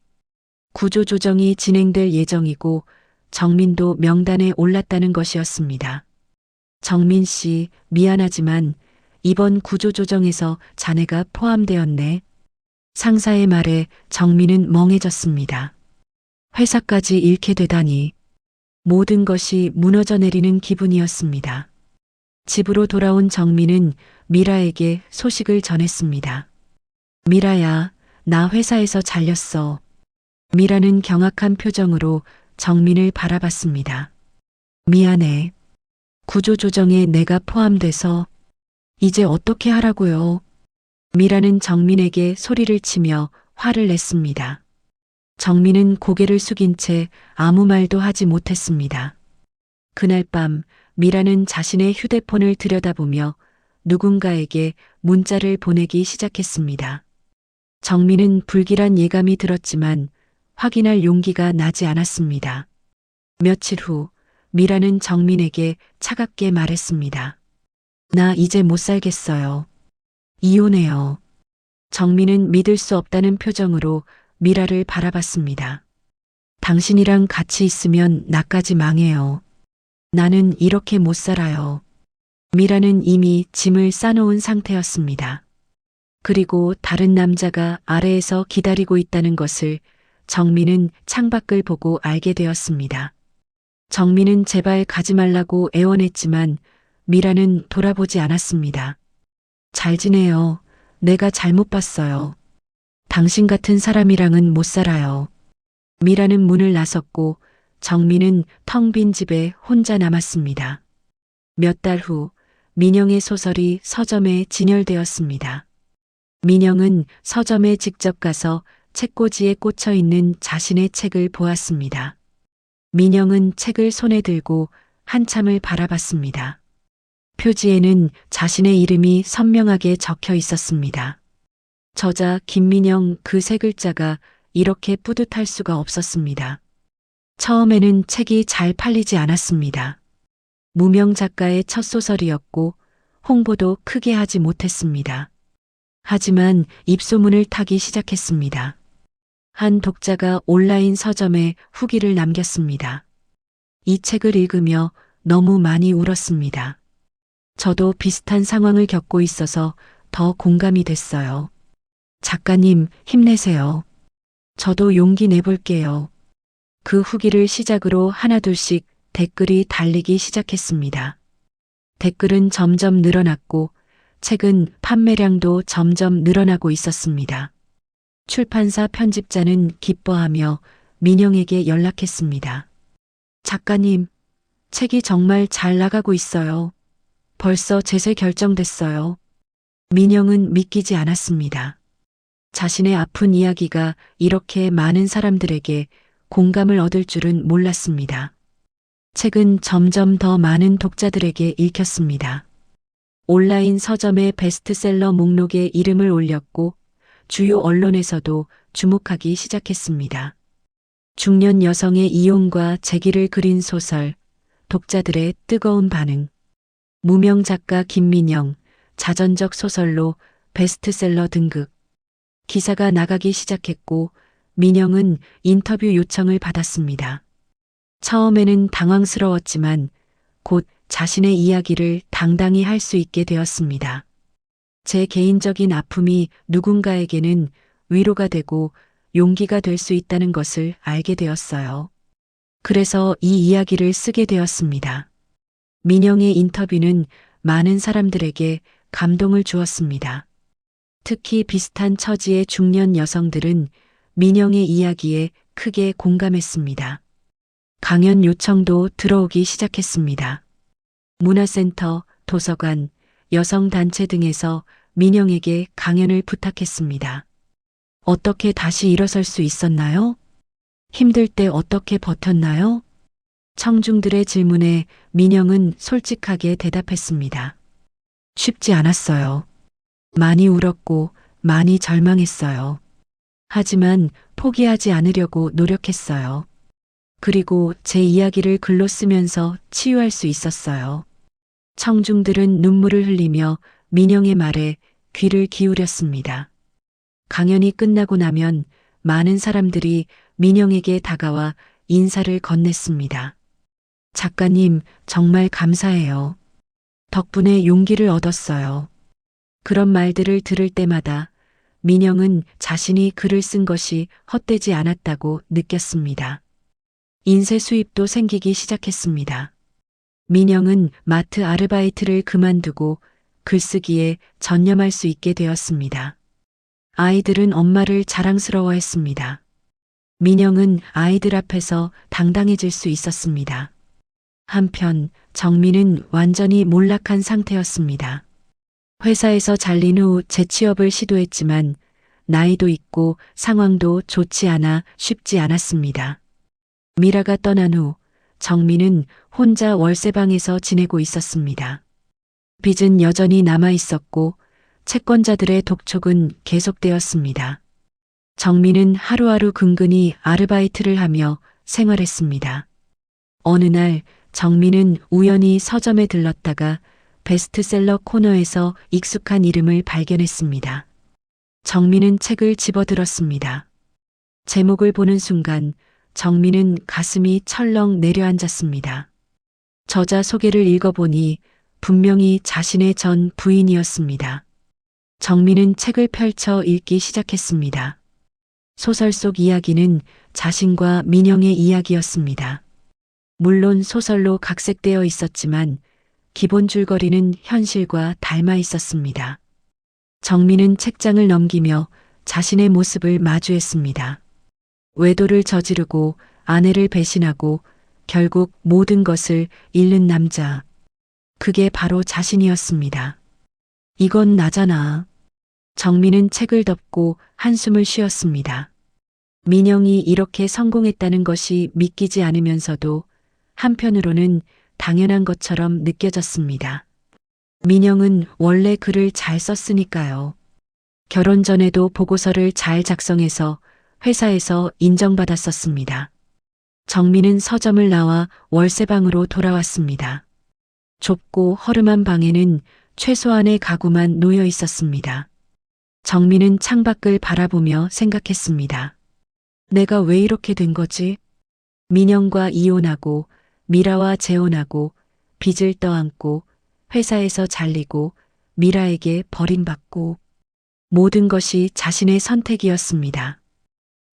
구조조정이 진행될 예정이고 정민도 명단에 올랐다는 것이었습니다. 정민 씨, 미안하지만 이번 구조조정에서 자네가 포함되었네. 상사의 말에 정민은 멍해졌습니다. 회사까지 잃게 되다니. 모든 것이 무너져 내리는 기분이었습니다. 집으로 돌아온 정민은 미라에게 소식을 전했습니다. 미라야, 나 회사에서 잘렸어. 미라는 경악한 표정으로 정민을 바라봤습니다. 미안해. 구조조정에 내가 포함돼서 이제 어떻게 하라고요? 미라는 정민에게 소리를 치며 화를 냈습니다. 정민은 고개를 숙인 채 아무 말도 하지 못했습니다. 그날 밤 미라는 자신의 휴대폰을 들여다보며 누군가에게 문자를 보내기 시작했습니다. 정민은 불길한 예감이 들었지만 확인할 용기가 나지 않았습니다. 며칠 후 미라는 정민에게 차갑게 말했습니다. 나 이제 못 살겠어요. 이혼해요. 정민은 믿을 수 없다는 표정으로 미라를 바라봤습니다. 당신이랑 같이 있으면 나까지 망해요. 나는 이렇게 못 살아요. 미라는 이미 짐을 싸놓은 상태였습니다. 그리고 다른 남자가 아래에서 기다리고 있다는 것을 정민은 창밖을 보고 알게 되었습니다. 정민은 제발 가지 말라고 애원했지만 미라는 돌아보지 않았습니다. 잘 지내요. 내가 잘못 봤어요. 당신 같은 사람이랑은 못 살아요. 미라는 문을 나섰고 정민은 텅 빈 집에 혼자 남았습니다. 몇 달 후 민영의 소설이 서점에 진열되었습니다. 민영은 서점에 직접 가서 책꽂이에 꽂혀 있는 자신의 책을 보았습니다. 민영은 책을 손에 들고 한참을 바라봤습니다. 표지에는 자신의 이름이 선명하게 적혀 있었습니다. 저자 김민영, 그 세 글자가 이렇게 뿌듯할 수가 없었습니다. 처음에는 책이 잘 팔리지 않았습니다. 무명 작가의 첫 소설이었고 홍보도 크게 하지 못했습니다. 하지만 입소문을 타기 시작했습니다. 한 독자가 온라인 서점에 후기를 남겼습니다. 이 책을 읽으며 너무 많이 울었습니다. 저도 비슷한 상황을 겪고 있어서 더 공감이 됐어요. 작가님, 힘내세요. 저도 용기 내볼게요. 그 후기를 시작으로 하나둘씩 댓글이 달리기 시작했습니다. 댓글은 점점 늘어났고 책은 판매량도 점점 늘어나고 있었습니다. 출판사 편집자는 기뻐하며 민영에게 연락했습니다. 작가님, 책이 정말 잘 나가고 있어요. 벌써 제세 결정됐어요. 민영은 믿기지 않았습니다. 자신의 아픈 이야기가 이렇게 많은 사람들에게 공감을 얻을 줄은 몰랐습니다. 책은 점점 더 많은 독자들에게 읽혔습니다. 온라인 서점의 베스트셀러 목록에 이름을 올렸고 주요 언론에서도 주목하기 시작했습니다. 중년 여성의 이혼과 재기를 그린 소설, 독자들의 뜨거운 반응. 무명 작가 김민영, 자전적 소설로 베스트셀러 등극. 기사가 나가기 시작했고 민영은 인터뷰 요청을 받았습니다. 처음에는 당황스러웠지만 곧 자신의 이야기를 당당히 할 수 있게 되었습니다. 제 개인적인 아픔이 누군가에게는 위로가 되고 용기가 될 수 있다는 것을 알게 되었어요. 그래서 이 이야기를 쓰게 되었습니다. 민영의 인터뷰는 많은 사람들에게 감동을 주었습니다. 특히 비슷한 처지의 중년 여성들은 민영의 이야기에 크게 공감했습니다. 강연 요청도 들어오기 시작했습니다. 문화센터, 도서관, 여성단체 등에서 민영에게 강연을 부탁했습니다. 어떻게 다시 일어설 수 있었나요? 힘들 때 어떻게 버텼나요? 청중들의 질문에 민영은 솔직하게 대답했습니다. 쉽지 않았어요. 많이 울었고 많이 절망했어요. 하지만 포기하지 않으려고 노력했어요. 그리고 제 이야기를 글로 쓰면서 치유할 수 있었어요. 청중들은 눈물을 흘리며 민영의 말에 귀를 기울였습니다. 강연이 끝나고 나면 많은 사람들이 민영에게 다가와 인사를 건넸습니다. 작가님, 정말 감사해요. 덕분에 용기를 얻었어요. 그런 말들을 들을 때마다 민영은 자신이 글을 쓴 것이 헛되지 않았다고 느꼈습니다. 인쇄 수입도 생기기 시작했습니다. 민영은 마트 아르바이트를 그만두고 글쓰기에 전념할 수 있게 되었습니다. 아이들은 엄마를 자랑스러워했습니다. 민영은 아이들 앞에서 당당해질 수 있었습니다. 한편 정민은 완전히 몰락한 상태였습니다. 회사에서 잘린 후 재취업을 시도했지만 나이도 있고 상황도 좋지 않아 쉽지 않았습니다. 미라가 떠난 후 정민은 혼자 월세방에서 지내고 있었습니다. 빚은 여전히 남아 있었고 채권자들의 독촉은 계속되었습니다. 정민은 하루하루 근근히 아르바이트를 하며 생활했습니다. 어느 날 정민은 우연히 서점에 들렀다가 베스트셀러 코너에서 익숙한 이름을 발견했습니다. 정민은 책을 집어들었습니다. 제목을 보는 순간 정민은 가슴이 철렁 내려앉았습니다. 저자 소개를 읽어보니 분명히 자신의 전 부인이었습니다. 정민은 책을 펼쳐 읽기 시작했습니다. 소설 속 이야기는 자신과 민영의 이야기였습니다. 물론 소설로 각색되어 있었지만 기본 줄거리는 현실과 닮아 있었습니다. 정민은 책장을 넘기며 자신의 모습을 마주했습니다. 외도를 저지르고 아내를 배신하고 결국 모든 것을 잃는 남자. 그게 바로 자신이었습니다. 이건 나잖아. 정민은 책을 덮고 한숨을 쉬었습니다. 민영이 이렇게 성공했다는 것이 믿기지 않으면서도 한편으로는 당연한 것처럼 느껴졌습니다. 민영은 원래 글을 잘 썼으니까요. 결혼 전에도 보고서를 잘 작성해서 회사에서 인정받았었습니다. 정민은 서점을 나와 월세방으로 돌아왔습니다. 좁고 허름한 방에는 최소한의 가구만 놓여 있었습니다. 정민은 창밖을 바라보며 생각했습니다. 내가 왜 이렇게 된 거지? 민영과 이혼하고 미라와 재혼하고 빚을 떠안고 회사에서 잘리고 미라에게 버림받고 모든 것이 자신의 선택이었습니다.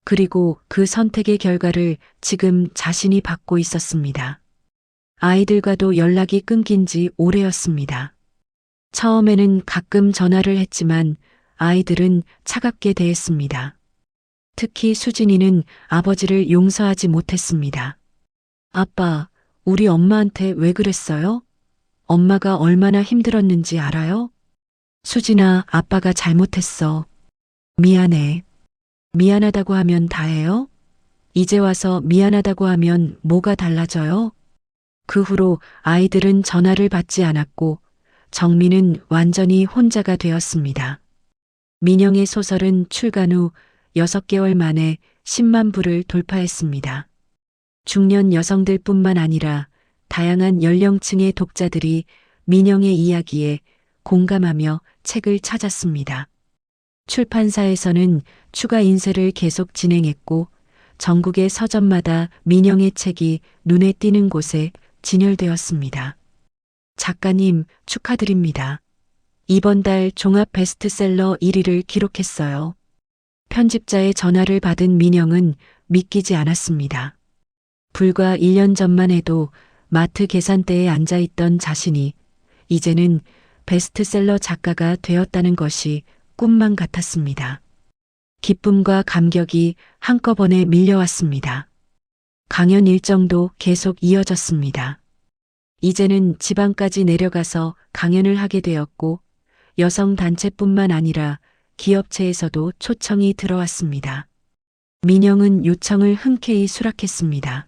그리고 그 선택의 결과를 지금 자신이 받고 있었습니다. 아이들과도 연락이 끊긴 지 오래였습니다. 처음에는 가끔 전화를 했지만 아이들은 차갑게 대했습니다. 특히 수진이는 아버지를 용서하지 못했습니다. 아빠, 우리 엄마한테 왜 그랬어요? 엄마가 얼마나 힘들었는지 알아요? 수진아, 아빠가 잘못했어. 미안해. 미안하다고 하면 다예요? 이제 와서 미안하다고 하면 뭐가 달라져요? 그 후로 아이들은 전화를 받지 않았고 정민은 완전히 혼자가 되었습니다. 민영의 소설은 출간 후 6개월 만에 10만 부를 돌파했습니다. 중년 여성들뿐만 아니라 다양한 연령층의 독자들이 민영의 이야기에 공감하며 책을 찾았습니다. 출판사에서는 추가 인쇄를 계속 진행했고 전국의 서점마다 민영의 책이 눈에 띄는 곳에 진열되었습니다. 작가님, 축하드립니다. 이번 달 종합 베스트셀러 1위를 기록했어요. 편집자의 전화를 받은 민영은 믿기지 않았습니다. 불과 1년 전만 해도 마트 계산대에 앉아있던 자신이 이제는 베스트셀러 작가가 되었다는 것이 꿈만 같았습니다. 기쁨과 감격이 한꺼번에 밀려왔습니다. 강연 일정도 계속 이어졌습니다. 이제는 지방까지 내려가서 강연을 하게 되었고 여성 단체뿐만 아니라 기업체에서도 초청이 들어왔습니다. 민영은 요청을 흔쾌히 수락했습니다.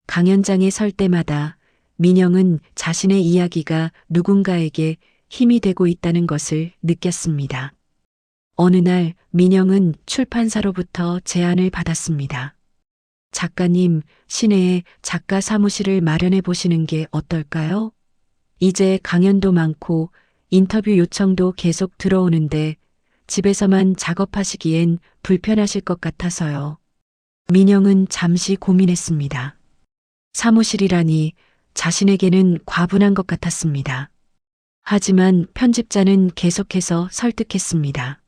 강연장에 설 때마다 민영은 자신의 이야기가 누군가에게 힘이 되고 있다는 것을 느꼈습니다. 어느 날 민영은 출판사로부터 제안을 받았습니다. 작가님, 시내에 작가 사무실을 마련해 보시는 게 어떨까요? 이제 강연도 많고 인터뷰 요청도 계속 들어오는데 집에서만 작업하시기엔 불편하실 것 같아서요. 민영은 잠시 고민했습니다. 사무실이라니 자신에게는 과분한 것 같았습니다. 하지만 편집자는 계속해서 설득했습니다.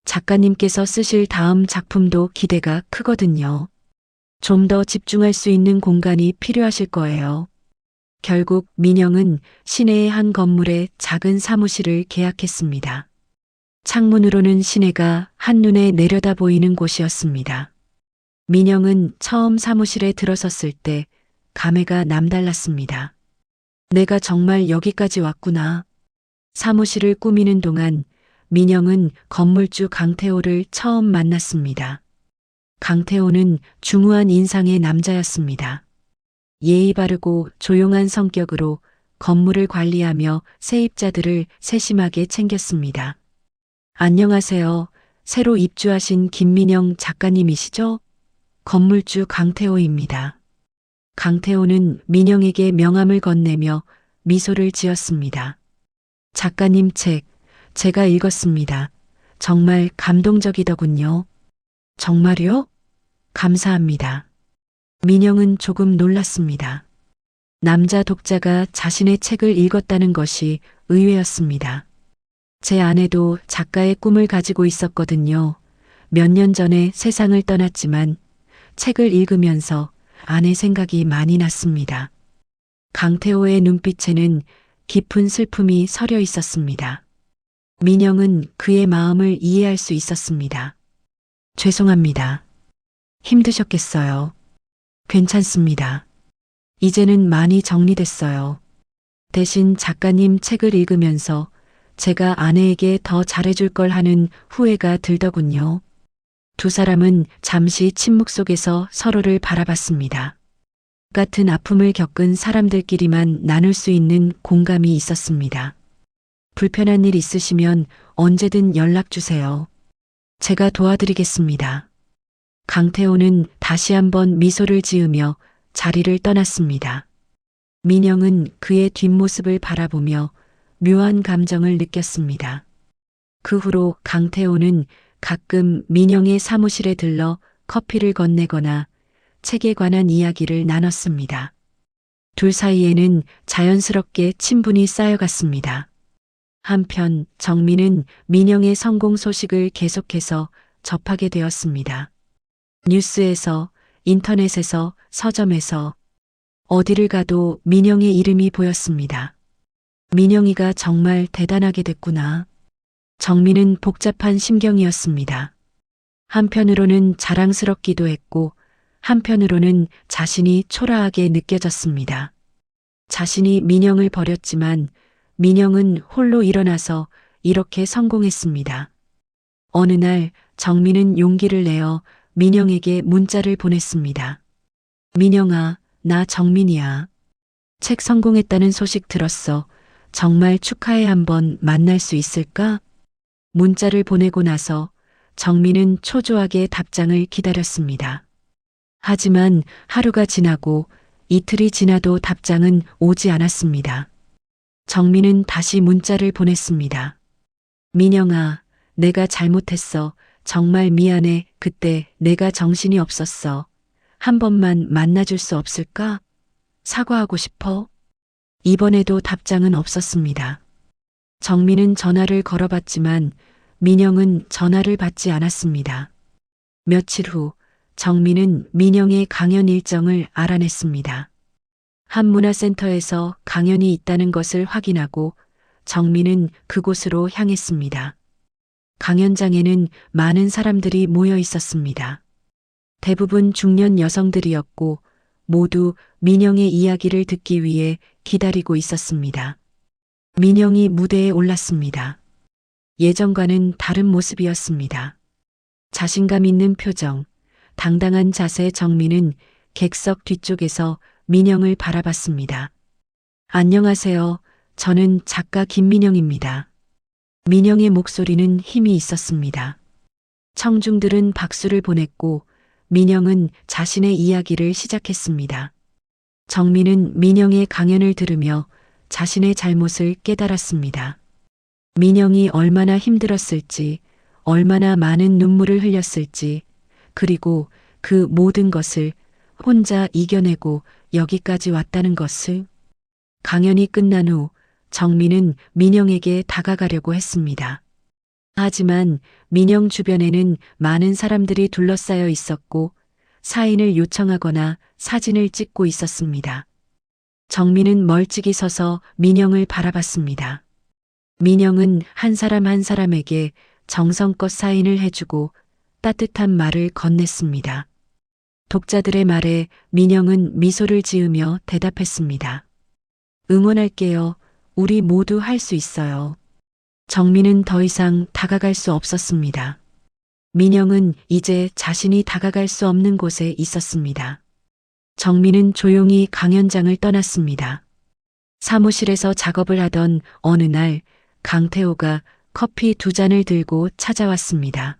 작가님께서 쓰실 다음 작품도 기대가 크거든요. 좀 더 집중할 수 있는 공간이 필요하실 거예요. 결국 민영은 시내의 한 건물에 작은 사무실을 계약했습니다. 창문으로는 시내가 한눈에 내려다 보이는 곳이었습니다. 민영은 처음 사무실에 들어섰을 때 감회가 남달랐습니다. 내가 정말 여기까지 왔구나. 사무실을 꾸미는 동안 민영은 건물주 강태호를 처음 만났습니다. 강태호는 중후한 인상의 남자였습니다. 예의 바르고 조용한 성격으로 건물을 관리하며 세입자들을 세심하게 챙겼습니다. 안녕하세요. 새로 입주하신 김민영 작가님이시죠? 건물주 강태호입니다. 강태호는 민영에게 명함을 건네며 미소를 지었습니다. 작가님 책, 제가 읽었습니다. 정말 감동적이더군요. 정말요? 감사합니다. 민영은 조금 놀랐습니다. 남자 독자가 자신의 책을 읽었다는 것이 의외였습니다. 제 아내도 작가의 꿈을 가지고 있었거든요. 몇 년 전에 세상을 떠났지만 책을 읽으면서 아내 생각이 많이 났습니다. 강태호의 눈빛에는 깊은 슬픔이 서려 있었습니다. 민영은 그의 마음을 이해할 수 있었습니다. 죄송합니다. 힘드셨겠어요. 괜찮습니다. 이제는 많이 정리됐어요. 대신 작가님 책을 읽으면서 제가 아내에게 더 잘해줄 걸 하는 후회가 들더군요. 두 사람은 잠시 침묵 속에서 서로를 바라봤습니다. 같은 아픔을 겪은 사람들끼리만 나눌 수 있는 공감이 있었습니다. 불편한 일 있으시면 언제든 연락 주세요. 제가 도와드리겠습니다. 강태호는 다시 한번 미소를 지으며 자리를 떠났습니다. 민영은 그의 뒷모습을 바라보며 묘한 감정을 느꼈습니다. 그 후로 강태호는 가끔 민영의 사무실에 들러 커피를 건네거나 책에 관한 이야기를 나눴습니다. 둘 사이에는 자연스럽게 친분이 쌓여갔습니다. 한편 정민은 민영의 성공 소식을 계속해서 접하게 되었습니다. 뉴스에서, 인터넷에서, 서점에서 어디를 가도 민영의 이름이 보였습니다. 민영이가 정말 대단하게 됐구나. 정민은 복잡한 심경이었습니다. 한편으로는 자랑스럽기도 했고 한편으로는 자신이 초라하게 느껴졌습니다. 자신이 민영을 버렸지만 민영은 홀로 일어나서 이렇게 성공했습니다. 어느 날 정민은 용기를 내어 민영에게 문자를 보냈습니다. 민영아, 나 정민이야. 책 성공했다는 소식 들었어. 정말 축하해. 한번 만날 수 있을까? 문자를 보내고 나서 정민은 초조하게 답장을 기다렸습니다. 하지만 하루가 지나고 이틀이 지나도 답장은 오지 않았습니다. 정민은 다시 문자를 보냈습니다. 민영아, 내가 잘못했어. 정말 미안해. 그때 내가 정신이 없었어. 한 번만 만나줄 수 없을까? 사과하고 싶어. 이번에도 답장은 없었습니다. 정민은 전화를 걸어봤지만 민영은 전화를 받지 않았습니다. 며칠 후 정민은 민영의 강연 일정을 알아냈습니다. 한 문화센터에서 강연이 있다는 것을 확인하고 정민은 그곳으로 향했습니다. 강연장에는 많은 사람들이 모여 있었습니다. 대부분 중년 여성들이었고 모두 민영의 이야기를 듣기 위해 기다리고 있었습니다. 민영이 무대에 올랐습니다. 예전과는 다른 모습이었습니다. 자신감 있는 표정, 당당한 자세. 정민은 객석 뒤쪽에서 민영을 바라봤습니다. 안녕하세요. 저는 작가 김민영입니다. 민영의 목소리는 힘이 있었습니다. 청중들은 박수를 보냈고 민영은 자신의 이야기를 시작했습니다. 정민은 민영의 강연을 들으며 자신의 잘못을 깨달았습니다. 민영이 얼마나 힘들었을지, 얼마나 많은 눈물을 흘렸을지, 그리고 그 모든 것을 혼자 이겨내고 여기까지 왔다는 것을. 강연이 끝난 후 정민은 민영에게 다가가려고 했습니다. 하지만 민영 주변에는 많은 사람들이 둘러싸여 있었고 사인을 요청하거나 사진을 찍고 있었습니다. 정민은 멀찍이 서서 민영을 바라봤습니다. 민영은 한 사람 한 사람에게 정성껏 사인을 해주고 따뜻한 말을 건넸습니다. 독자들의 말에 민영은 미소를 지으며 대답했습니다. 응원할게요. 우리 모두 할 수 있어요. 정민은 더 이상 다가갈 수 없었습니다. 민영은 이제 자신이 다가갈 수 없는 곳에 있었습니다. 정민은 조용히 강연장을 떠났습니다. 사무실에서 작업을 하던 어느 날 강태호가 커피 2잔을 들고 찾아왔습니다.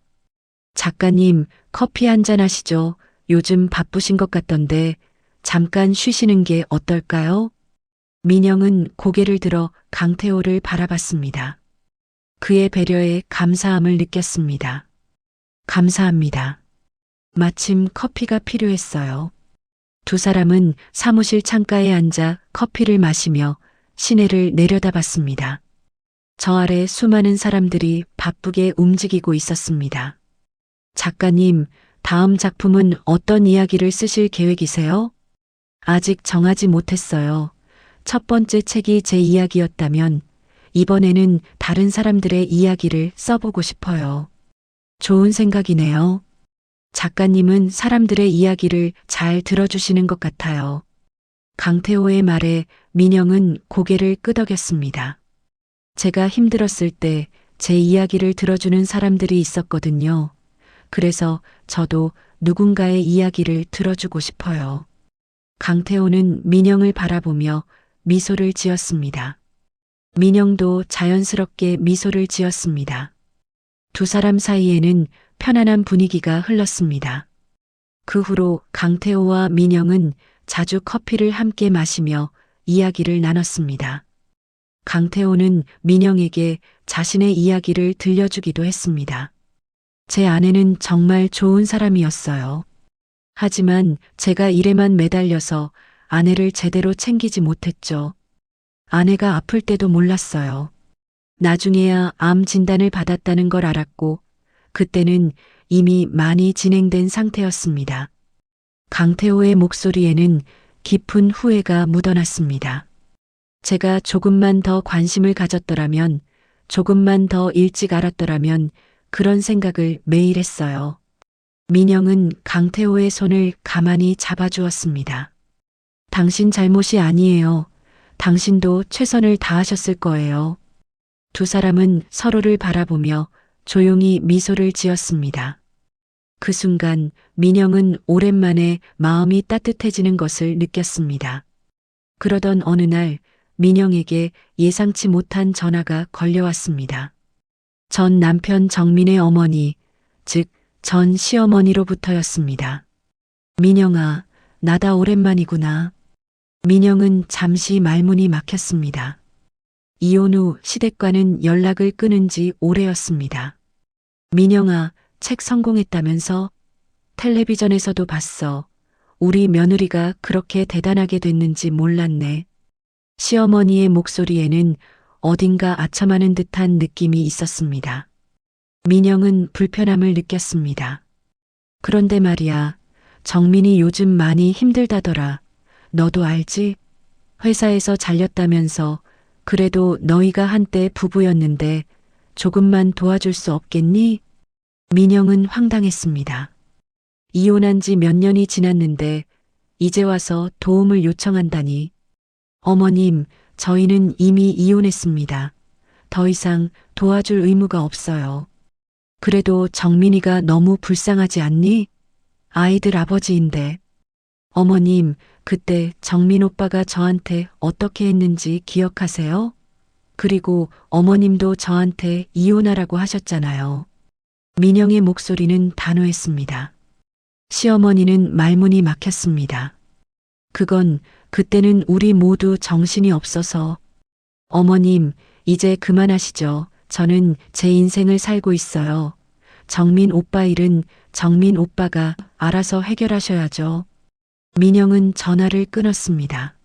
작가님, 커피 한잔 하시죠. 요즘 바쁘신 것 같던데 잠깐 쉬시는 게 어떨까요? 민영은 고개를 들어 강태호를 바라봤습니다. 그의 배려에 감사함을 느꼈습니다. 감사합니다. 마침 커피가 필요했어요. 두 사람은 사무실 창가에 앉아 커피를 마시며 시내를 내려다봤습니다. 저 아래 수많은 사람들이 바쁘게 움직이고 있었습니다. 작가님, 다음 작품은 어떤 이야기를 쓰실 계획이세요? 아직 정하지 못했어요. 첫 번째 책이 제 이야기였다면 이번에는 다른 사람들의 이야기를 써보고 싶어요. 좋은 생각이네요. 작가님은 사람들의 이야기를 잘 들어주시는 것 같아요. 강태호의 말에 민영은 고개를 끄덕였습니다. 제가 힘들었을 때 제 이야기를 들어주는 사람들이 있었거든요. 그래서 저도 누군가의 이야기를 들어주고 싶어요. 강태호는 민영을 바라보며 미소를 지었습니다. 민영도 자연스럽게 미소를 지었습니다. 두 사람 사이에는 편안한 분위기가 흘렀습니다. 그 후로 강태호와 민영은 자주 커피를 함께 마시며 이야기를 나눴습니다. 강태호는 민영에게 자신의 이야기를 들려주기도 했습니다. 제 아내는 정말 좋은 사람이었어요. 하지만 제가 일에만 매달려서 아내를 제대로 챙기지 못했죠. 아내가 아플 때도 몰랐어요. 나중에야 암 진단을 받았다는 걸 알았고, 그때는 이미 많이 진행된 상태였습니다. 강태호의 목소리에는 깊은 후회가 묻어났습니다. 제가 조금만 더 관심을 가졌더라면, 조금만 더 일찍 알았더라면 그런 생각을 매일 했어요. 민영은 강태호의 손을 가만히 잡아주었습니다. 당신 잘못이 아니에요. 당신도 최선을 다하셨을 거예요. 두 사람은 서로를 바라보며 조용히 미소를 지었습니다. 그 순간 민영은 오랜만에 마음이 따뜻해지는 것을 느꼈습니다. 그러던 어느 날 민영에게 예상치 못한 전화가 걸려왔습니다. 전 남편 정민의 어머니, 즉 전 시어머니로부터였습니다. 민영아, 나다 오랜만이구나. 민영은 잠시 말문이 막혔습니다. 이혼 후 시댁과는 연락을 끊은 지 오래였습니다. 민영아, 책 성공했다면서? 텔레비전에서도 봤어. 우리 며느리가 그렇게 대단하게 됐는지 몰랐네. 시어머니의 목소리에는 어딘가 아첨하는 듯한 느낌이 있었습니다. 민영은 불편함을 느꼈습니다. 그런데 말이야, 정민이 요즘 많이 힘들다더라. 너도 알지? 회사에서 잘렸다면서. 그래도 너희가 한때 부부였는데 조금만 도와줄 수 없겠니? 민영은 황당했습니다. 이혼한 지 몇 년이 지났는데 이제 와서 도움을 요청한다니. 어머님, 저희는 이미 이혼했습니다. 더 이상 도와줄 의무가 없어요. 그래도 정민이가 너무 불쌍하지 않니? 아이들 아버지인데. 어머님, 그때 정민 오빠가 저한테 어떻게 했는지 기억하세요? 그리고 어머님도 저한테 이혼하라고 하셨잖아요. 민영의 목소리는 단호했습니다. 시어머니는 말문이 막혔습니다. 그건 그때는 우리 모두 정신이 없어서. 어머님, 이제 그만하시죠. 저는 제 인생을 살고 있어요. 정민 오빠 일은 정민 오빠가 알아서 해결하셔야죠. 민영은 전화를 끊었습니다.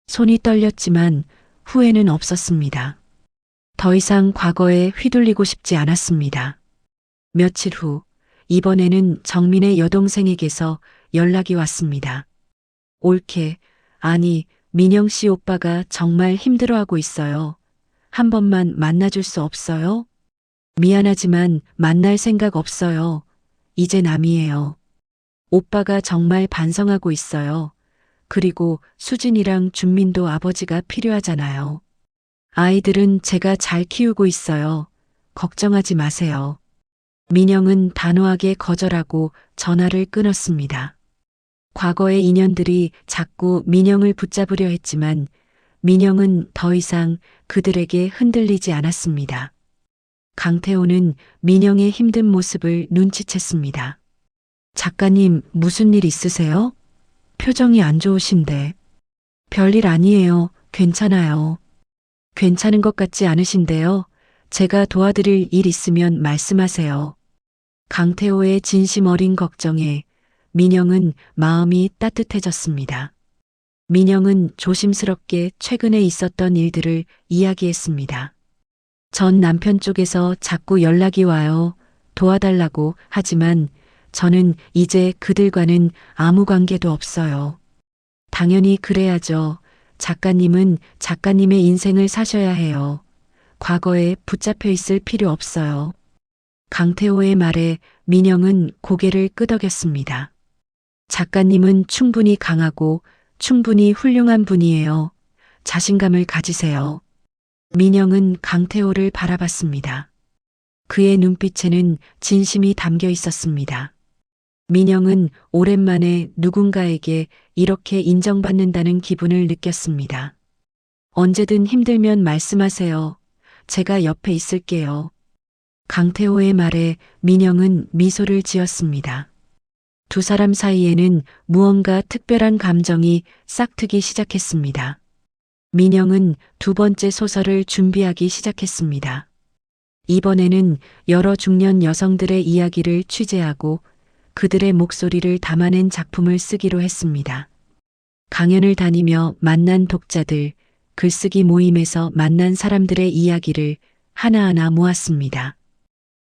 손이 떨렸지만 후회는 없었습니다. 더 이상 과거에 휘둘리고 싶지 않았습니다. 며칠 후, 이번에는 정민의 여동생에게서 연락이 왔습니다. 옳게, 아니, 민영 씨 오빠가 정말 힘들어하고 있어요. 한 번만 만나줄 수 없어요? 미안하지만 만날 생각 없어요. 이제 남이에요. 오빠가 정말 반성하고 있어요. 그리고 수진이랑 준민도 아버지가 필요하잖아요. 아이들은 제가 잘 키우고 있어요. 걱정하지 마세요. 민영은 단호하게 거절하고 전화를 끊었습니다. 과거의 인연들이 자꾸 민영을 붙잡으려 했지만 민영은 더 이상 그들에게 흔들리지 않았습니다. 강태호는 민영의 힘든 모습을 눈치챘습니다. 작가님, 무슨 일 있으세요? 표정이 안 좋으신데. 별일 아니에요. 괜찮아요. 괜찮은 것 같지 않으신데요. 제가 도와드릴 일 있으면 말씀하세요. 강태호의 진심 어린 걱정에 민영은 마음이 따뜻해졌습니다. 민영은 조심스럽게 최근에 있었던 일들을 이야기했습니다. 전 남편 쪽에서 자꾸 연락이 와요. 도와달라고 하지만 저는 이제 그들과는 아무 관계도 없어요. 당연히 그래야죠. 작가님은 작가님의 인생을 사셔야 해요. 과거에 붙잡혀 있을 필요 없어요. 강태호의 말에 민영은 고개를 끄덕였습니다. 작가님은 충분히 강하고 충분히 훌륭한 분이에요. 자신감을 가지세요. 민영은 강태호를 바라봤습니다. 그의 눈빛에는 진심이 담겨 있었습니다. 민영은 오랜만에 누군가에게 이렇게 인정받는다는 기분을 느꼈습니다. 언제든 힘들면 말씀하세요. 제가 옆에 있을게요. 강태호의 말에 민영은 미소를 지었습니다. 두 사람 사이에는 무언가 특별한 감정이 싹트기 시작했습니다. 민영은 두 번째 소설을 준비하기 시작했습니다. 이번에는 여러 중년 여성들의 이야기를 취재하고 그들의 목소리를 담아낸 작품을 쓰기로 했습니다. 강연을 다니며 만난 독자들, 글쓰기 모임에서 만난 사람들의 이야기를 하나하나 모았습니다.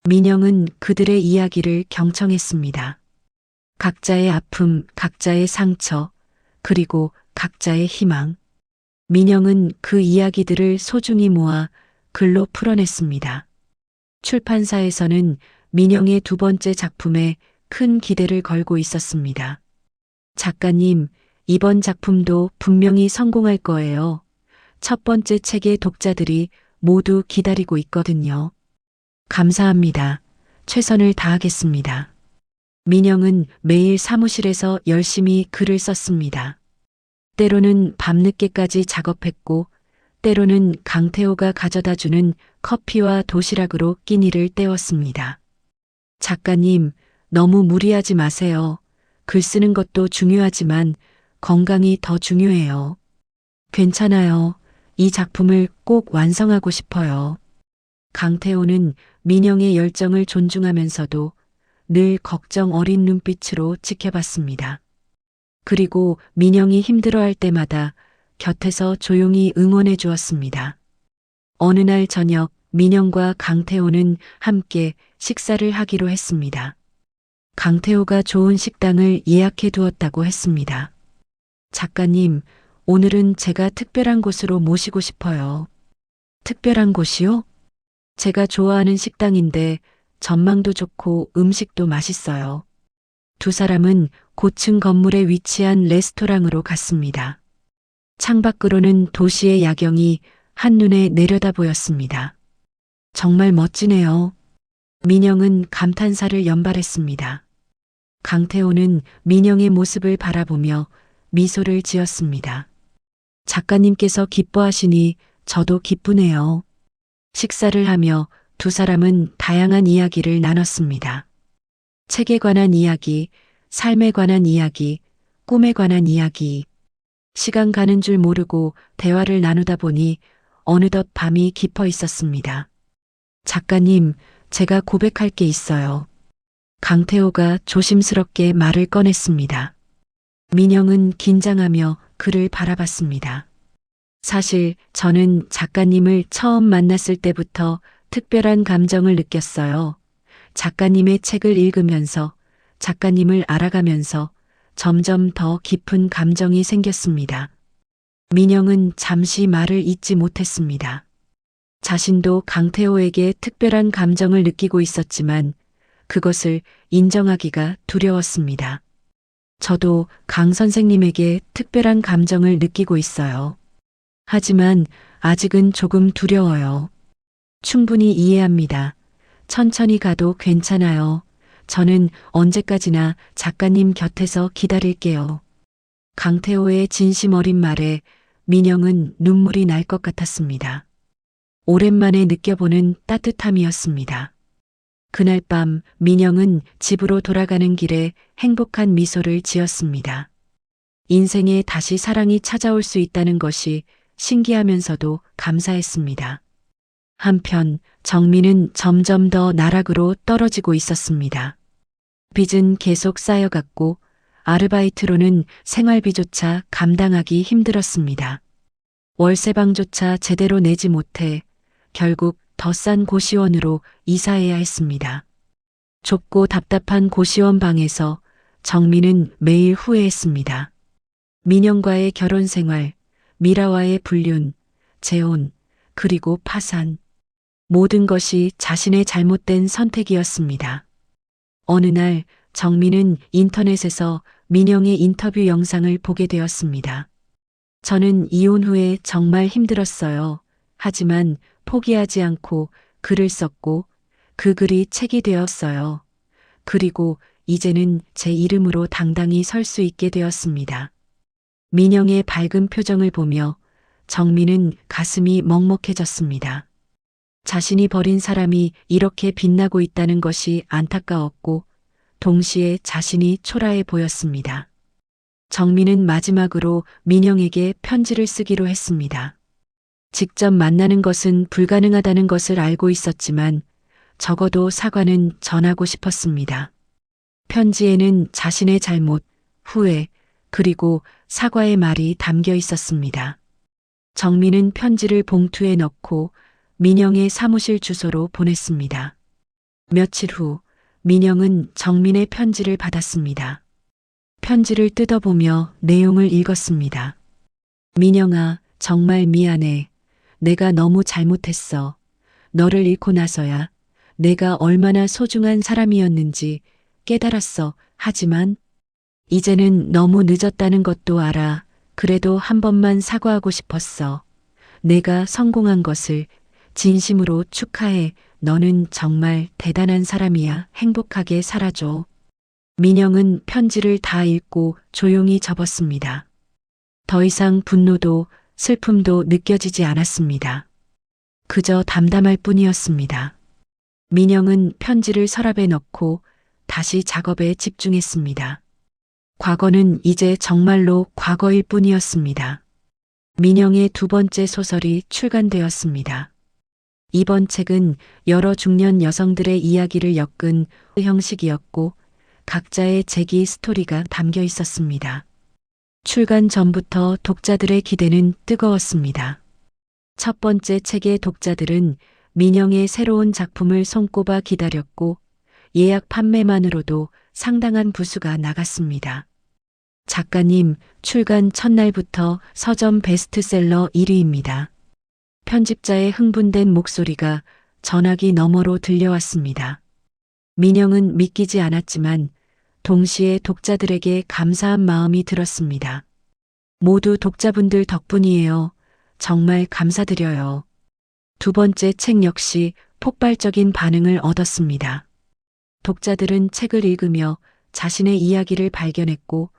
민영은 그들의 이야기를 경청했습니다. 각자의 아픔, 각자의 상처, 그리고 각자의 희망. 민영은 그 이야기들을 소중히 모아 글로 풀어냈습니다. 출판사에서는 민영의 두 번째 작품에 큰 기대를 걸고 있었습니다. 작가님, 이번 작품도 분명히 성공할 거예요. 첫 번째 책의 독자들이 모두 기다리고 있거든요. 감사합니다. 최선을 다하겠습니다. 민영은 매일 사무실에서 열심히 글을 썼습니다. 때로는 밤늦게까지 작업했고, 때로는 강태호가 가져다 주는 커피와 도시락으로 끼니를 때웠습니다. 작가님, 너무 무리하지 마세요. 글 쓰는 것도 중요하지만 건강이 더 중요해요. 괜찮아요. 이 작품을 꼭 완성하고 싶어요. 강태호는 민영의 열정을 존중하면서도 늘 걱정 어린 눈빛으로 지켜봤습니다. 그리고 민영이 힘들어할 때마다 곁에서 조용히 응원해 주었습니다. 어느 날 저녁 민영과 강태호는 함께 식사를 하기로 했습니다. 강태호가 좋은 식당을 예약해 두었다고 했습니다. 작가님, 오늘은 제가 특별한 곳으로 모시고 싶어요. 특별한 곳이요? 제가 좋아하는 식당인데 전망도 좋고 음식도 맛있어요. 두 사람은 고층 건물에 위치한 레스토랑으로 갔습니다. 창밖으로는 도시의 야경이 한눈에 내려다 보였습니다. 정말 멋지네요. 민영은 감탄사를 연발했습니다. 강태호는 민영의 모습을 바라보며 미소를 지었습니다. 작가님께서 기뻐하시니 저도 기쁘네요. 식사를 하며 두 사람은 다양한 이야기를 나눴습니다. 책에 관한 이야기, 삶에 관한 이야기, 꿈에 관한 이야기. 시간 가는 줄 모르고 대화를 나누다 보니 어느덧 밤이 깊어 있었습니다. 작가님, 제가 고백할 게 있어요. 강태호가 조심스럽게 말을 꺼냈습니다. 민영은 긴장하며 그를 바라봤습니다. 사실 저는 작가님을 처음 만났을 때부터 특별한 감정을 느꼈어요. 작가님의 책을 읽으면서, 작가님을 알아가면서 점점 더 깊은 감정이 생겼습니다. 민영은 잠시 말을 잇지 못했습니다. 자신도 강태호에게 특별한 감정을 느끼고 있었지만 그것을 인정하기가 두려웠습니다. 저도 강 선생님에게 특별한 감정을 느끼고 있어요. 하지만 아직은 조금 두려워요. 충분히 이해합니다. 천천히 가도 괜찮아요. 저는 언제까지나 작가님 곁에서 기다릴게요. 강태호의 진심 어린 말에 민영은 눈물이 날 것 같았습니다. 오랜만에 느껴보는 따뜻함이었습니다. 그날 밤 민영은 집으로 돌아가는 길에 행복한 미소를 지었습니다. 인생에 다시 사랑이 찾아올 수 있다는 것이 신기하면서도 감사했습니다. 한편 정민은 점점 더 나락으로 떨어지고 있었습니다. 빚은 계속 쌓여갔고 아르바이트로는 생활비조차 감당하기 힘들었습니다. 월세방조차 제대로 내지 못해 결국 더 싼 고시원으로 이사해야 했습니다. 좁고 답답한 고시원 방에서 정민은 매일 후회했습니다. 민영과의 결혼 생활, 미라와의 불륜, 재혼, 그리고 파산. 모든 것이 자신의 잘못된 선택이었습니다. 어느 날 정민은 인터넷에서 민영의 인터뷰 영상을 보게 되었습니다. 저는 이혼 후에 정말 힘들었어요. 하지만 포기하지 않고 글을 썼고 그 글이 책이 되었어요. 그리고 이제는 제 이름으로 당당히 설 수 있게 되었습니다. 민영의 밝은 표정을 보며 정민은 가슴이 먹먹해졌습니다. 자신이 버린 사람이 이렇게 빛나고 있다는 것이 안타까웠고 동시에 자신이 초라해 보였습니다. 정민은 마지막으로 민영에게 편지를 쓰기로 했습니다. 직접 만나는 것은 불가능하다는 것을 알고 있었지만 적어도 사과는 전하고 싶었습니다. 편지에는 자신의 잘못, 후회, 그리고 사과의 말이 담겨 있었습니다. 정민은 편지를 봉투에 넣고 민영의 사무실 주소로 보냈습니다. 며칠 후 민영은 정민의 편지를 받았습니다. 편지를 뜯어보며 내용을 읽었습니다. 민영아, 정말 미안해. 내가 너무 잘못했어. 너를 잃고 나서야 내가 얼마나 소중한 사람이었는지 깨달았어. 하지만 이제는 너무 늦었다는 것도 알아. 그래도 한 번만 사과하고 싶었어. 내가 성공한 것을 진심으로 축하해. 너는 정말 대단한 사람이야. 행복하게 살아줘. 민영은 편지를 다 읽고 조용히 접었습니다. 더 이상 분노도 슬픔도 느껴지지 않았습니다. 그저 담담할 뿐이었습니다. 민영은 편지를 서랍에 넣고 다시 작업에 집중했습니다. 과거는 이제 정말로 과거일 뿐이었습니다. 민영의 두 번째 소설이 출간되었습니다. 이번 책은 여러 중년 여성들의 이야기를 엮은 형식이었고 각자의 재기 스토리가 담겨 있었습니다. 출간 전부터 독자들의 기대는 뜨거웠습니다. 첫 번째 책의 독자들은 민영의 새로운 작품을 손꼽아 기다렸고 예약 판매만으로도 상당한 부수가 나갔습니다. 작가님, 출간 첫날부터 서점 베스트셀러 1위입니다. 편집자의 흥분된 목소리가 전화기 너머로 들려왔습니다. 민영은 믿기지 않았지만 동시에 독자들에게 감사한 마음이 들었습니다. 모두 독자분들 덕분이에요. 정말 감사드려요. 두 번째 책 역시 폭발적인 반응을 얻었습니다. 독자들은 책을 읽으며 자신의 이야기를 발견했고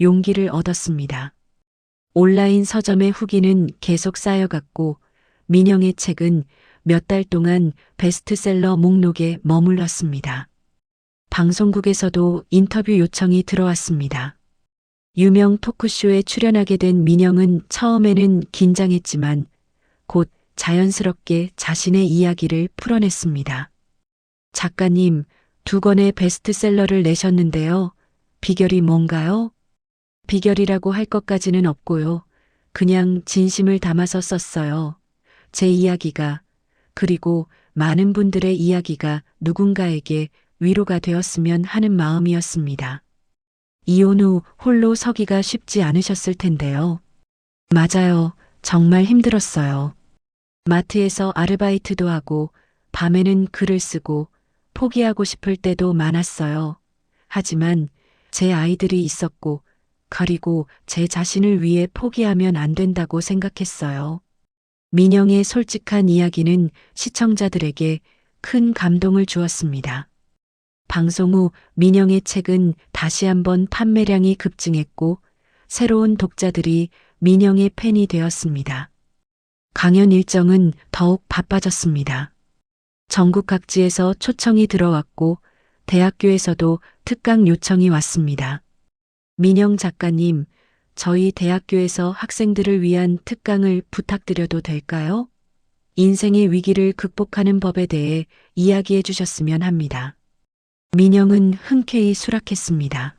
용기를 얻었습니다. 온라인 서점의 후기는 계속 쌓여갔고 민영의 책은 몇 달 동안 베스트셀러 목록에 머물렀습니다. 방송국에서도 인터뷰 요청이 들어왔습니다. 유명 토크쇼에 출연하게 된 민영은 처음에는 긴장했지만 곧 자연스럽게 자신의 이야기를 풀어냈습니다. 작가님, 2권의 베스트셀러를 내셨는데요. 비결이 뭔가요? 비결이라고 할 것까지는 없고요. 그냥 진심을 담아서 썼어요. 제 이야기가, 그리고 많은 분들의 이야기가 누군가에게 위로가 되었으면 하는 마음이었습니다. 이혼 후 홀로 서기가 쉽지 않으셨을 텐데요. 맞아요. 정말 힘들었어요. 마트에서 아르바이트도 하고 밤에는 글을 쓰고 포기하고 싶을 때도 많았어요. 하지만 제 아이들이 있었고 그리고 제 자신을 위해 포기하면 안 된다고 생각했어요. 민영의 솔직한 이야기는 시청자들에게 큰 감동을 주었습니다. 방송 후 민영의 책은 다시 한번 판매량이 급증했고 새로운 독자들이 민영의 팬이 되었습니다. 강연 일정은 더욱 바빠졌습니다. 전국 각지에서 초청이 들어왔고 대학교에서도 특강 요청이 왔습니다. 민영 작가님, 저희 대학교에서 학생들을 위한 특강을 부탁드려도 될까요? 인생의 위기를 극복하는 법에 대해 이야기해 주셨으면 합니다. 민영은 흔쾌히 수락했습니다.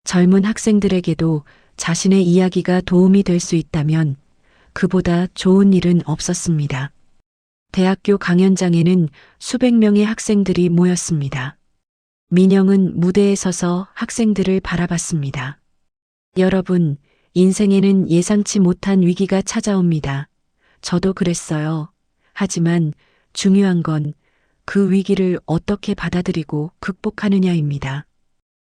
젊은 학생들에게도 자신의 이야기가 도움이 될 수 있다면 그보다 좋은 일은 없었습니다. 대학교 강연장에는 수백 명의 학생들이 모였습니다. 민영은 무대에 서서 학생들을 바라봤습니다. 여러분, 인생에는 예상치 못한 위기가 찾아옵니다. 저도 그랬어요. 하지만 중요한 건 그 위기를 어떻게 받아들이고 극복하느냐입니다.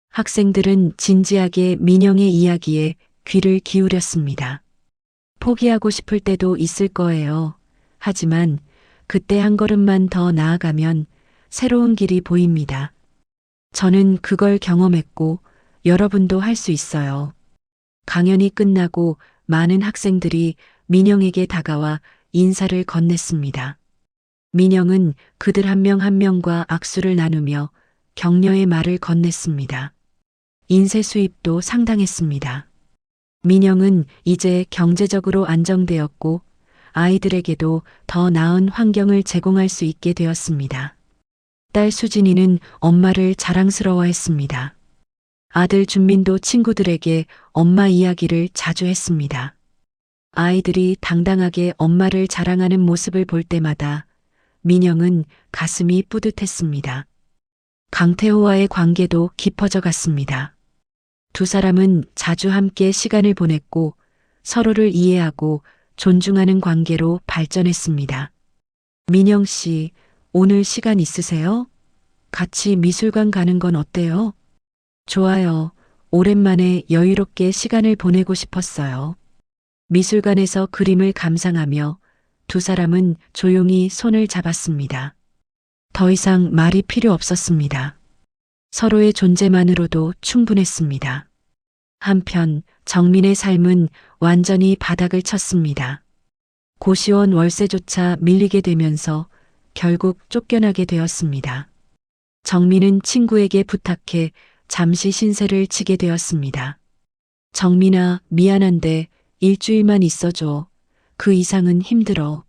학생들은 진지하게 민영의 이야기에 귀를 기울였습니다. 포기하고 싶을 때도 있을 거예요. 하지만 그때 한 걸음만 더 나아가면 새로운 길이 보입니다. 저는 그걸 경험했고 여러분도 할 수 있어요. 강연이 끝나고 많은 학생들이 민영에게 다가와 인사를 건넸습니다. 민영은 그들 한 명 한 명과 악수를 나누며 격려의 말을 건넸습니다. 인쇄 수입도 상당했습니다. 민영은 이제 경제적으로 안정되었고 아이들에게도 더 나은 환경을 제공할 수 있게 되었습니다. 딸 수진이는 엄마를 자랑스러워했습니다. 아들 준민도 친구들에게 엄마 이야기를 자주 했습니다. 아이들이 당당하게 엄마를 자랑하는 모습을 볼 때마다 민영은 가슴이 뿌듯했습니다. 강태호와의 관계도 깊어져 갔습니다. 두 사람은 자주 함께 시간을 보냈고 서로를 이해하고 존중하는 관계로 발전했습니다. 민영 씨, 오늘 시간 있으세요? 같이 미술관 가는 건 어때요? 좋아요. 오랜만에 여유롭게 시간을 보내고 싶었어요. 미술관에서 그림을 감상하며 두 사람은 조용히 손을 잡았습니다. 더 이상 말이 필요 없었습니다. 서로의 존재만으로도 충분했습니다. 한편 정민의 삶은 완전히 바닥을 쳤습니다. 고시원 월세조차 밀리게 되면서 결국 쫓겨나게 되었습니다. 정민은 친구에게 부탁해 잠시 신세를 지게 되었습니다. 정민아, 미안한데 일주일만 있어줘. 그 이상은 힘들어.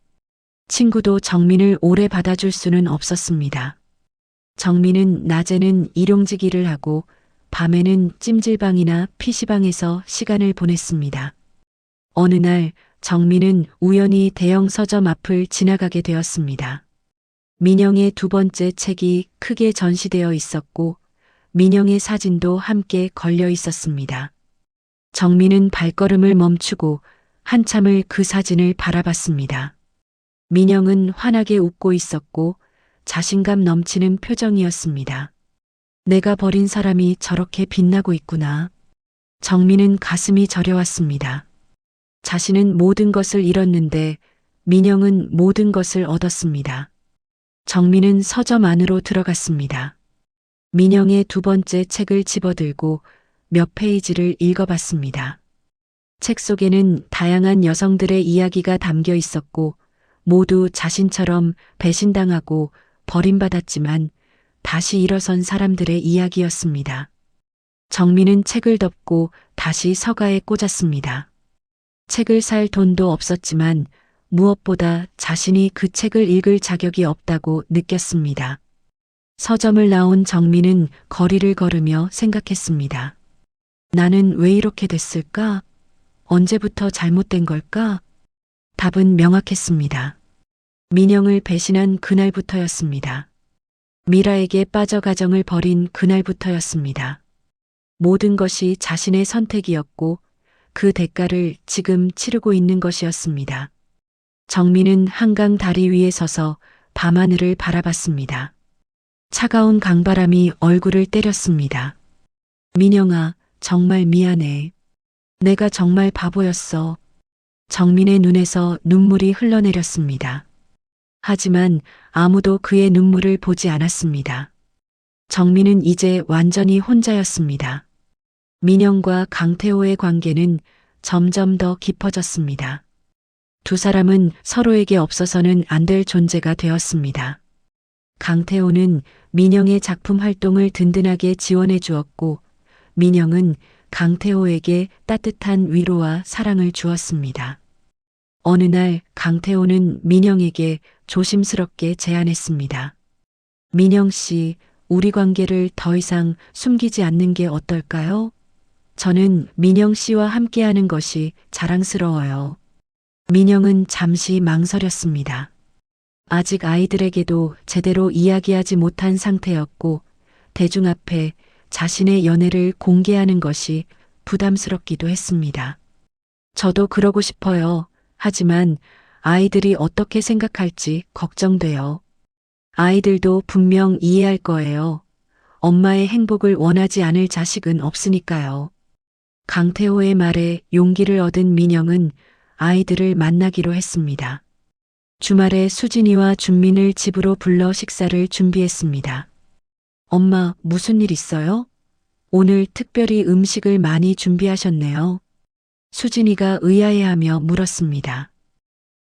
친구도 정민을 오래 받아줄 수는 없었습니다. 정민은 낮에는 일용직 일을 하고 밤에는 찜질방이나 PC방에서 시간을 보냈습니다. 어느 날 정민은 우연히 대형 서점 앞을 지나가게 되었습니다. 민영의 두 번째 책이 크게 전시되어 있었고 민영의 사진도 함께 걸려 있었습니다. 정민은 발걸음을 멈추고 한참을 그 사진을 바라봤습니다. 민영은 환하게 웃고 있었고 자신감 넘치는 표정이었습니다. 내가 버린 사람이 저렇게 빛나고 있구나. 정민은 가슴이 저려왔습니다. 자신은 모든 것을 잃었는데 민영은 모든 것을 얻었습니다. 정민은 서점 안으로 들어갔습니다. 민영의 두 번째 책을 집어들고 몇 페이지를 읽어봤습니다. 책 속에는 다양한 여성들의 이야기가 담겨 있었고 모두 자신처럼 배신당하고 버림받았지만 다시 일어선 사람들의 이야기였습니다. 정민은 책을 덮고 다시 서가에 꽂았습니다. 책을 살 돈도 없었지만 무엇보다 자신이 그 책을 읽을 자격이 없다고 느꼈습니다. 서점을 나온 정민은 거리를 걸으며 생각했습니다. 나는 왜 이렇게 됐을까? 언제부터 잘못된 걸까? 답은 명확했습니다. 민영을 배신한 그날부터였습니다. 미라에게 빠져 가정을 버린 그날부터였습니다. 모든 것이 자신의 선택이었고 그 대가를 지금 치르고 있는 것이었습니다. 정민은 한강 다리 위에 서서 밤하늘을 바라봤습니다. 차가운 강바람이 얼굴을 때렸습니다. 민영아, 정말 미안해. 내가 정말 바보였어. 정민의 눈에서 눈물이 흘러내렸습니다. 하지만 아무도 그의 눈물을 보지 않았습니다. 정민은 이제 완전히 혼자였습니다. 민영과 강태호의 관계는 점점 더 깊어졌습니다. 두 사람은 서로에게 없어서는 안 될 존재가 되었습니다. 강태호는 민영의 작품 활동을 든든하게 지원해 주었고 민영은 강태호에게 따뜻한 위로와 사랑을 주었습니다. 어느 날 강태호는 민영에게 조심스럽게 제안했습니다. 민영 씨, 우리 관계를 더 이상 숨기지 않는 게 어떨까요? 저는 민영 씨와 함께하는 것이 자랑스러워요. 민영은 잠시 망설였습니다. 아직 아이들에게도 제대로 이야기하지 못한 상태였고 대중 앞에 자신의 연애를 공개하는 것이 부담스럽기도 했습니다. 저도 그러고 싶어요. 하지만 아이들이 어떻게 생각할지 걱정돼요. 아이들도 분명 이해할 거예요. 엄마의 행복을 원하지 않을 자식은 없으니까요. 강태호의 말에 용기를 얻은 민영은 아이들을 만나기로 했습니다. 주말에 수진이와 준민을 집으로 불러 식사를 준비했습니다. 엄마, 무슨 일 있어요? 오늘 특별히 음식을 많이 준비하셨네요. 수진이가 의아해하며 물었습니다.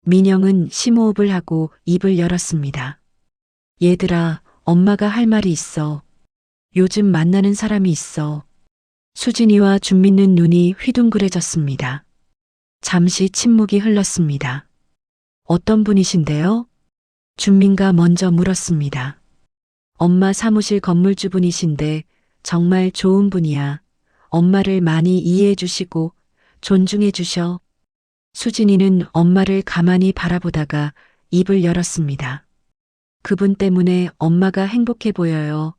민영은 심호흡을 하고 입을 열었습니다. 얘들아, 엄마가 할 말이 있어. 요즘 만나는 사람이 있어. 수진이와 준민은 눈이 휘둥그레졌습니다. 잠시 침묵이 흘렀습니다. 어떤 분이신데요? 준민가 먼저 물었습니다. 엄마 사무실 건물주분이신데 정말 좋은 분이야. 엄마를 많이 이해해 주시고 존중해 주셔. 수진이는 엄마를 가만히 바라보다가 입을 열었습니다. 그분 때문에 엄마가 행복해 보여요.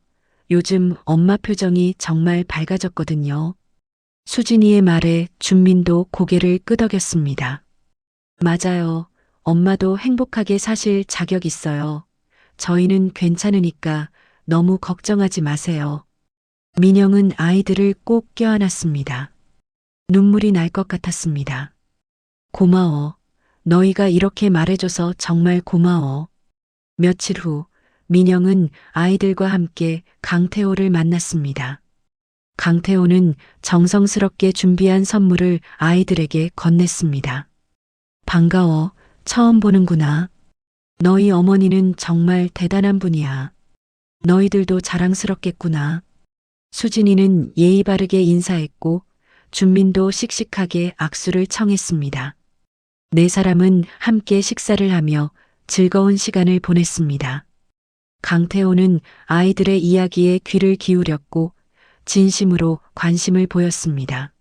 요즘 엄마 표정이 정말 밝아졌거든요. 수진이의 말에 준민도 고개를 끄덕였습니다. 맞아요. 엄마도 행복하게 사실 자격 있어요. 저희는 괜찮으니까 너무 걱정하지 마세요. 민영은 아이들을 꼭 껴안았습니다. 눈물이 날 것 같았습니다. 고마워. 너희가 이렇게 말해줘서 정말 고마워. 며칠 후 민영은 아이들과 함께 강태호를 만났습니다. 강태호는 정성스럽게 준비한 선물을 아이들에게 건넸습니다. 반가워. 처음 보는구나. 너희 어머니는 정말 대단한 분이야. 너희들도 자랑스럽겠구나. 수진이는 예의 바르게 인사했고 준민도 씩씩하게 악수를 청했습니다. 네 사람은 함께 식사를 하며 즐거운 시간을 보냈습니다. 강태호는 아이들의 이야기에 귀를 기울였고 진심으로 관심을 보였습니다.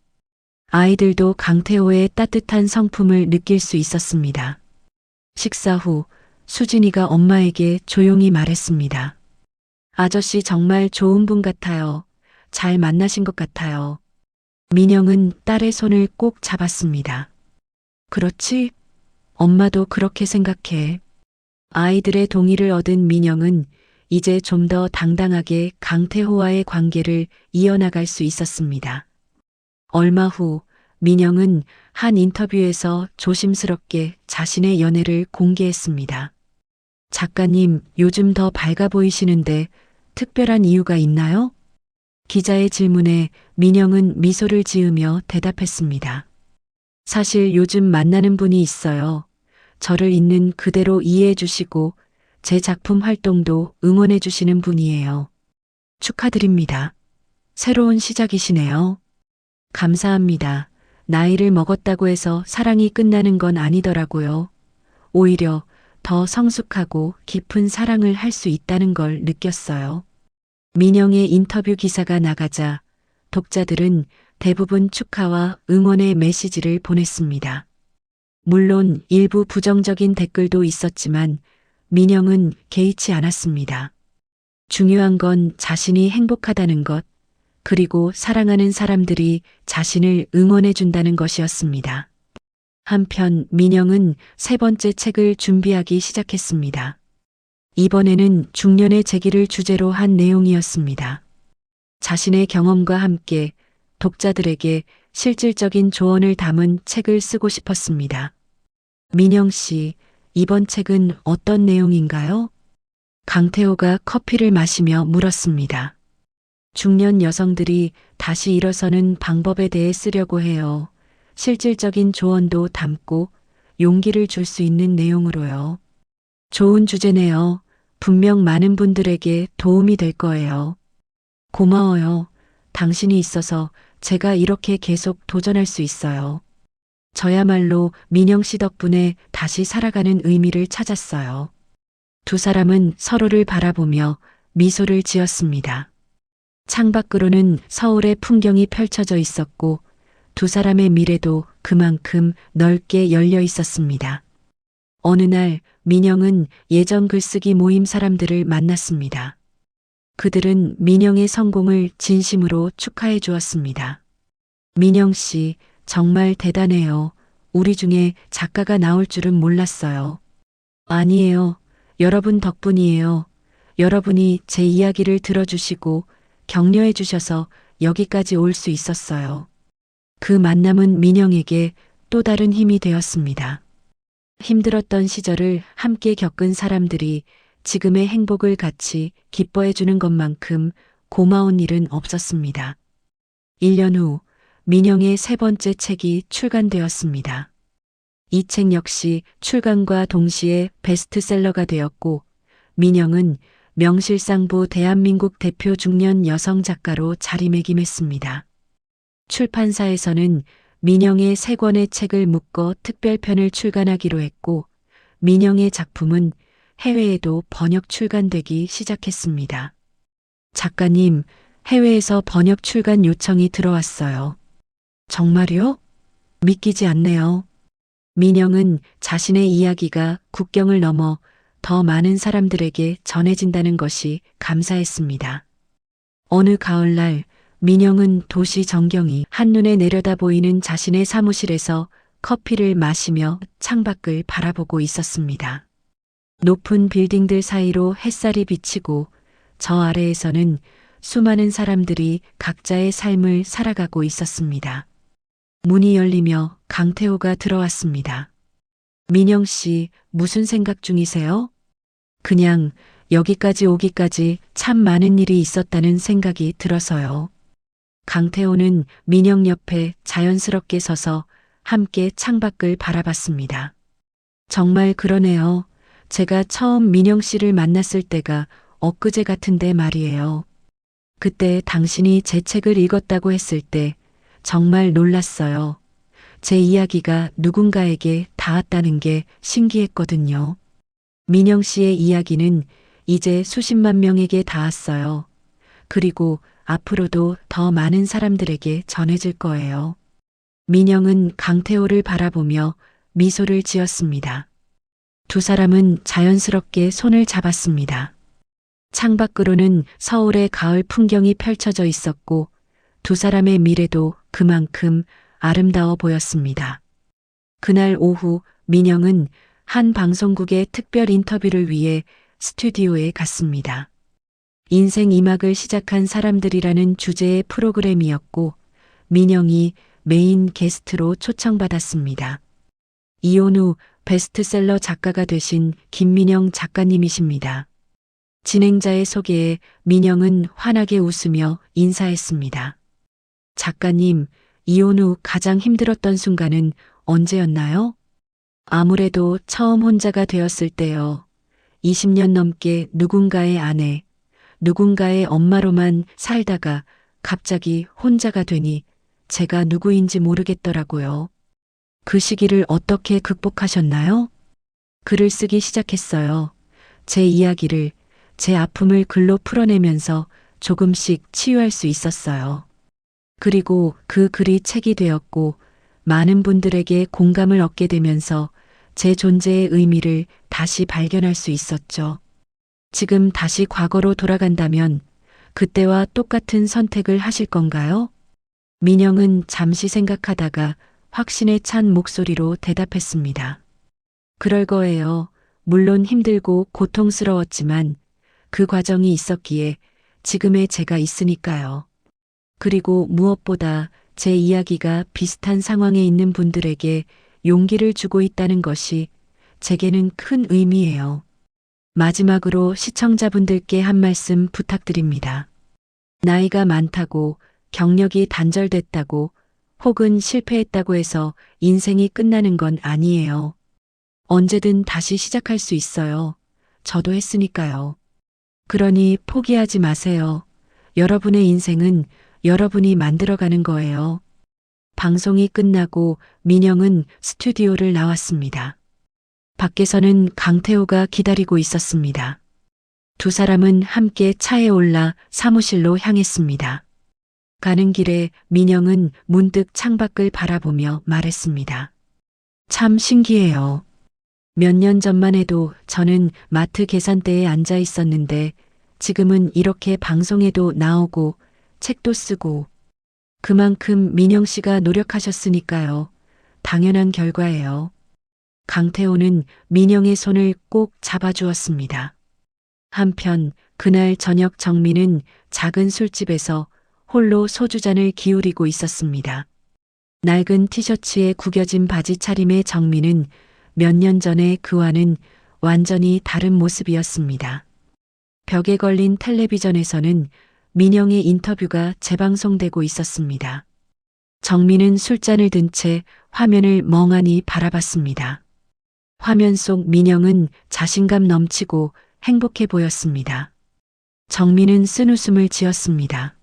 아이들도 강태호의 따뜻한 성품을 느낄 수 있었습니다. 식사 후 수진이가 엄마에게 조용히 말했습니다. 아저씨 정말 좋은 분 같아요. 잘 만나신 것 같아요. 민영은 딸의 손을 꼭 잡았습니다. 그렇지? 엄마도 그렇게 생각해. 아이들의 동의를 얻은 민영은 이제 좀 더 당당하게 강태호와의 관계를 이어나갈 수 있었습니다. 얼마 후 민영은 한 인터뷰에서 조심스럽게 자신의 연애를 공개했습니다. 작가님, 요즘 더 밝아 보이시는데 특별한 이유가 있나요? 기자의 질문에 민영은 미소를 지으며 대답했습니다. 사실 요즘 만나는 분이 있어요. 저를 있는 그대로 이해해 주시고 제 작품 활동도 응원해 주시는 분이에요. 축하드립니다. 새로운 시작이시네요. 감사합니다. 나이를 먹었다고 해서 사랑이 끝나는 건 아니더라고요. 오히려 더 성숙하고 깊은 사랑을 할 수 있다는 걸 느꼈어요. 민영의 인터뷰 기사가 나가자 독자들은 대부분 축하와 응원의 메시지를 보냈습니다. 물론 일부 부정적인 댓글도 있었지만 민영은 개의치 않았습니다. 중요한 건 자신이 행복하다는 것, 그리고 사랑하는 사람들이 자신을 응원해 준다는 것이었습니다. 한편 민영은 세 번째 책을 준비하기 시작했습니다. 이번에는 중년의 재기를 주제로 한 내용이었습니다. 자신의 경험과 함께 독자들에게 실질적인 조언을 담은 책을 쓰고 싶었습니다. 민영 씨, 이번 책은 어떤 내용인가요? 강태호가 커피를 마시며 물었습니다. 중년 여성들이 다시 일어서는 방법에 대해 쓰려고 해요. 실질적인 조언도 담고 용기를 줄 수 있는 내용으로요. 좋은 주제네요. 분명 많은 분들에게 도움이 될 거예요. 고마워요. 당신이 있어서 제가 이렇게 계속 도전할 수 있어요. 저야말로 민영 씨 덕분에 다시 살아가는 의미를 찾았어요. 두 사람은 서로를 바라보며 미소를 지었습니다. 창밖으로는 서울의 풍경이 펼쳐져 있었고 두 사람의 미래도 그만큼 넓게 열려 있었습니다. 어느 날 민영은 예전 글쓰기 모임 사람들을 만났습니다. 그들은 민영의 성공을 진심으로 축하해 주었습니다. 민영 씨, 정말 대단해요. 우리 중에 작가가 나올 줄은 몰랐어요. 아니에요. 여러분 덕분이에요. 여러분이 제 이야기를 들어주시고 격려해 주셔서 여기까지 올 수 있었어요. 그 만남은 민영에게 또 다른 힘이 되었습니다. 힘들었던 시절을 함께 겪은 사람들이 지금의 행복을 같이 기뻐해 주는 것만큼 고마운 일은 없었습니다. 1년 후 민영의 세 번째 책이 출간되었습니다. 이 책 역시 출간과 동시에 베스트셀러가 되었고 민영은 명실상부 대한민국 대표 중년 여성 작가로 자리매김했습니다. 출판사에서는 민영의 세 권의 책을 묶어 특별편을 출간하기로 했고 민영의 작품은 해외에도 번역 출간되기 시작했습니다. 작가님, 해외에서 번역 출간 요청이 들어왔어요. 정말요? 믿기지 않네요. 민영은 자신의 이야기가 국경을 넘어 더 많은 사람들에게 전해진다는 것이 감사했습니다. 어느 가을날 민영은 도시 전경이 한눈에 내려다 보이는 자신의 사무실에서 커피를 마시며 창밖을 바라보고 있었습니다. 높은 빌딩들 사이로 햇살이 비치고 저 아래에서는 수많은 사람들이 각자의 삶을 살아가고 있었습니다. 문이 열리며 강태호가 들어왔습니다. 민영 씨, 무슨 생각 중이세요? 그냥 여기까지 오기까지 참 많은 일이 있었다는 생각이 들어서요. 강태호는 민영 옆에 자연스럽게 서서 함께 창밖을 바라봤습니다. 정말 그러네요. 제가 처음 민영 씨를 만났을 때가 엊그제 같은데 말이에요. 그때 당신이 제 책을 읽었다고 했을 때 정말 놀랐어요. 제 이야기가 누군가에게 닿았다는 게 신기했거든요. 민영 씨의 이야기는 이제 수십만 명에게 닿았어요. 그리고 앞으로도 더 많은 사람들에게 전해질 거예요. 민영은 강태호를 바라보며 미소를 지었습니다. 두 사람은 자연스럽게 손을 잡았습니다. 창밖으로는 서울의 가을 풍경이 펼쳐져 있었고 두 사람의 미래도 그만큼 아름다워 보였습니다. 그날 오후 민영은 한 방송국의 특별 인터뷰를 위해 스튜디오에 갔습니다. 인생 2막을 시작한 사람들이라는 주제의 프로그램이었고 민영이 메인 게스트로 초청받았습니다. 이혼 후 베스트셀러 작가가 되신 김민영 작가님이십니다. 진행자의 소개에 민영은 환하게 웃으며 인사했습니다. 작가님, 이혼 후 가장 힘들었던 순간은 언제였나요? 아무래도 처음 혼자가 되었을 때요. 20년 넘게 누군가의 아내, 누군가의 엄마로만 살다가 갑자기 혼자가 되니 제가 누구인지 모르겠더라고요. 그 시기를 어떻게 극복하셨나요? 글을 쓰기 시작했어요. 제 이야기를, 제 아픔을 글로 풀어내면서 조금씩 치유할 수 있었어요. 그리고 그 글이 책이 되었고 많은 분들에게 공감을 얻게 되면서 제 존재의 의미를 다시 발견할 수 있었죠. 지금 다시 과거로 돌아간다면 그때와 똑같은 선택을 하실 건가요? 민영은 잠시 생각하다가 확신에 찬 목소리로 대답했습니다. 그럴 거예요. 물론 힘들고 고통스러웠지만 그 과정이 있었기에 지금의 제가 있으니까요. 그리고 무엇보다 제 이야기가 비슷한 상황에 있는 분들에게 용기를 주고 있다는 것이 제게는 큰 의미예요. 마지막으로 시청자분들께 한 말씀 부탁드립니다. 나이가 많다고, 경력이 단절됐다고, 혹은 실패했다고 해서 인생이 끝나는 건 아니에요. 언제든 다시 시작할 수 있어요. 저도 했으니까요. 그러니 포기하지 마세요. 여러분의 인생은 여러분이 만들어가는 거예요. 방송이 끝나고 민영은 스튜디오를 나왔습니다. 밖에서는 강태호가 기다리고 있었습니다. 두 사람은 함께 차에 올라 사무실로 향했습니다. 가는 길에 민영은 문득 창밖을 바라보며 말했습니다. 참 신기해요. 몇 년 전만 해도 저는 마트 계산대에 앉아 있었는데 지금은 이렇게 방송에도 나오고 책도 쓰고 그만큼 민영 씨가 노력하셨으니까요. 당연한 결과예요. 강태호는 민영의 손을 꼭 잡아주었습니다. 한편 그날 저녁 정민은 작은 술집에서 홀로 소주잔을 기울이고 있었습니다. 낡은 티셔츠에 구겨진 바지 차림의 정민은 몇 년 전에 그와는 완전히 다른 모습이었습니다. 벽에 걸린 텔레비전에서는 민영의 인터뷰가 재방송되고 있었습니다. 정민은 술잔을 든 채 화면을 멍하니 바라봤습니다. 화면 속 민영은 자신감 넘치고 행복해 보였습니다. 정민은 쓴웃음을 지었습니다.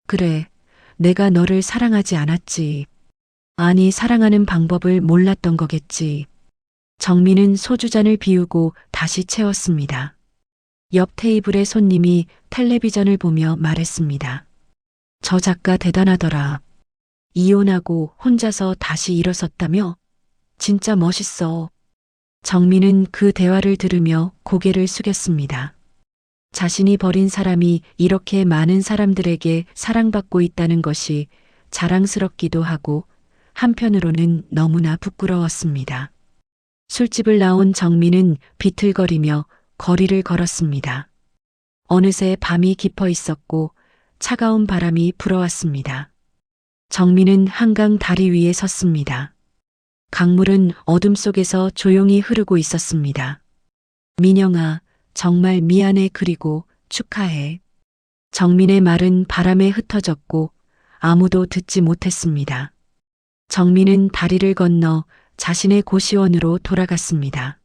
그래, 내가 너를 사랑하지 않았지. 아니, 사랑하는 방법을 몰랐던 거겠지. 정민은 소주잔을 비우고 다시 채웠습니다. 옆 테이블의 손님이 텔레비전을 보며 말했습니다. 저 작가 대단하더라. 이혼하고 혼자서 다시 일어섰다며? 진짜 멋있어. 정민은 그 대화를 들으며 고개를 숙였습니다. 자신이 버린 사람이 이렇게 많은 사람들에게 사랑받고 있다는 것이 자랑스럽기도 하고 한편으로는 너무나 부끄러웠습니다. 술집을 나온 정민은 비틀거리며 거리를 걸었습니다. 어느새 밤이 깊어 있었고 차가운 바람이 불어왔습니다. 정민은 한강 다리 위에 섰습니다. 강물은 어둠 속에서 조용히 흐르고 있었습니다. 민영아, 정말 미안해 그리고 축하해. 정민의 말은 바람에 흩어졌고 아무도 듣지 못했습니다. 정민은 다리를 건너 자신의 고시원으로 돌아갔습니다.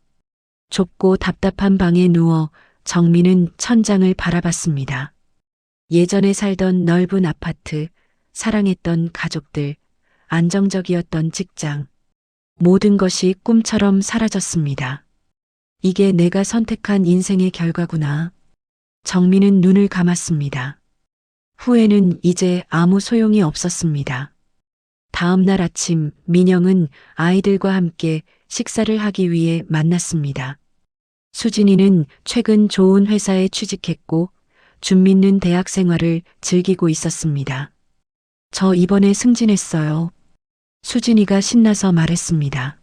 좁고 답답한 방에 누워 정민은 천장을 바라봤습니다. 예전에 살던 넓은 아파트, 사랑했던 가족들, 안정적이었던 직장, 모든 것이 꿈처럼 사라졌습니다. 이게 내가 선택한 인생의 결과구나. 정민은 눈을 감았습니다. 후회는 이제 아무 소용이 없었습니다. 다음 날 아침 민영은 아이들과 함께 식사를 하기 위해 만났습니다. 수진이는 최근 좋은 회사에 취직했고 준민는 대학 생활을 즐기고 있었습니다. 저 이번에 승진했어요. 수진이가 신나서 말했습니다.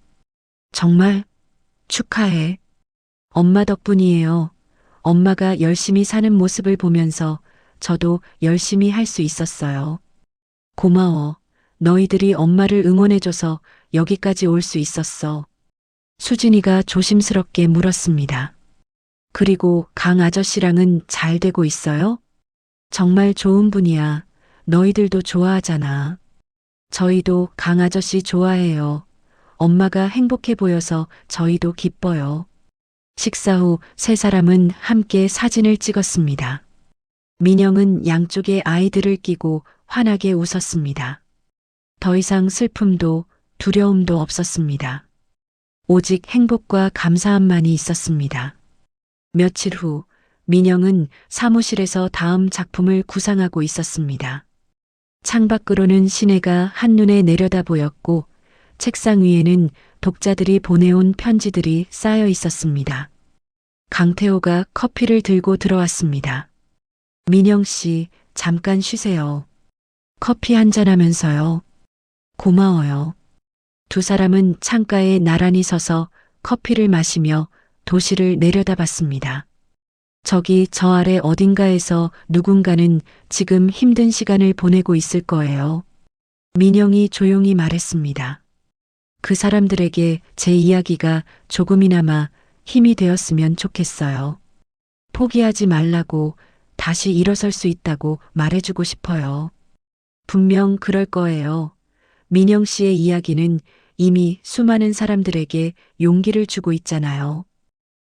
정말? 축하해. 엄마 덕분이에요. 엄마가 열심히 사는 모습을 보면서 저도 열심히 할 수 있었어요. 고마워. 너희들이 엄마를 응원해줘서 여기까지 올 수 있었어. 수진이가 조심스럽게 물었습니다. 그리고 강 아저씨랑은 잘 되고 있어요? 정말 좋은 분이야. 너희들도 좋아하잖아. 저희도 강 아저씨 좋아해요. 엄마가 행복해 보여서 저희도 기뻐요. 식사 후 세 사람은 함께 사진을 찍었습니다. 민영은 양쪽에 아이들을 끼고 환하게 웃었습니다. 더 이상 슬픔도 두려움도 없었습니다. 오직 행복과 감사함만이 있었습니다. 며칠 후 민영은 사무실에서 다음 작품을 구상하고 있었습니다. 창밖으로는 시내가 한눈에 내려다 보였고 책상 위에는 독자들이 보내온 편지들이 쌓여 있었습니다. 강태호가 커피를 들고 들어왔습니다. 민영 씨, 잠깐 쉬세요. 커피 한잔 하면서요. 고마워요. 두 사람은 창가에 나란히 서서 커피를 마시며 도시를 내려다봤습니다. 저기 저 아래 어딘가에서 누군가는 지금 힘든 시간을 보내고 있을 거예요. 민영이 조용히 말했습니다. 그 사람들에게 제 이야기가 조금이나마 힘이 되었으면 좋겠어요. 포기하지 말라고, 다시 일어설 수 있다고 말해주고 싶어요. 분명 그럴 거예요. 민영 씨의 이야기는 이미 수많은 사람들에게 용기를 주고 있잖아요.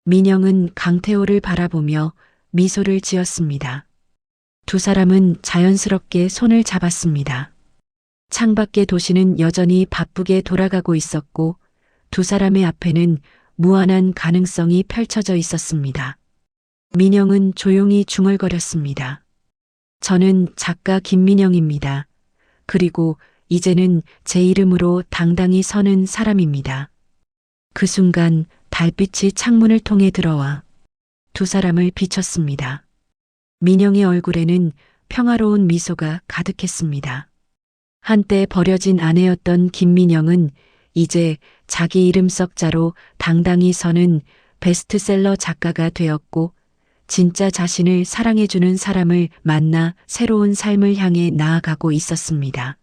민영은 강태호를 바라보며 미소를 지었습니다. 두 사람은 자연스럽게 손을 잡았습니다. 창밖의 도시는 여전히 바쁘게 돌아가고 있었고 두 사람의 앞에는 무한한 가능성이 펼쳐져 있었습니다. 민영은 조용히 중얼거렸습니다. 저는 작가 김민영입니다. 그리고 이제는 제 이름으로 당당히 서는 사람입니다. 그 순간 달빛이 창문을 통해 들어와 두 사람을 비췄습니다. 민영의 얼굴에는 평화로운 미소가 가득했습니다. 한때 버려진 아내였던 김민영은 이제 자기 이름 썩자로 당당히 서는 베스트셀러 작가가 되었고 진짜 자신을 사랑해주는 사람을 만나 새로운 삶을 향해 나아가고 있었습니다.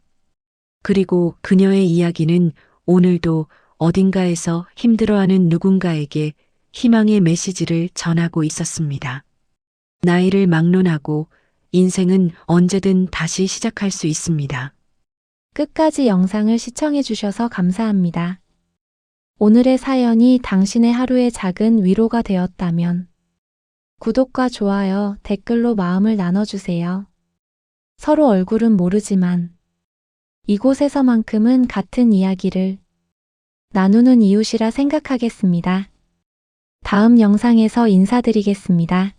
그리고 그녀의 이야기는 오늘도 어딘가에서 힘들어하는 누군가에게 희망의 메시지를 전하고 있었습니다. 나이를 막론하고 인생은 언제든 다시 시작할 수 있습니다. 끝까지 영상을 시청해 주셔서 감사합니다. 오늘의 사연이 당신의 하루에 작은 위로가 되었다면 구독과 좋아요, 댓글로 마음을 나눠주세요. 서로 얼굴은 모르지만 이곳에서만큼은 같은 이야기를 나누는 이웃이라 생각하겠습니다. 다음 영상에서 인사드리겠습니다.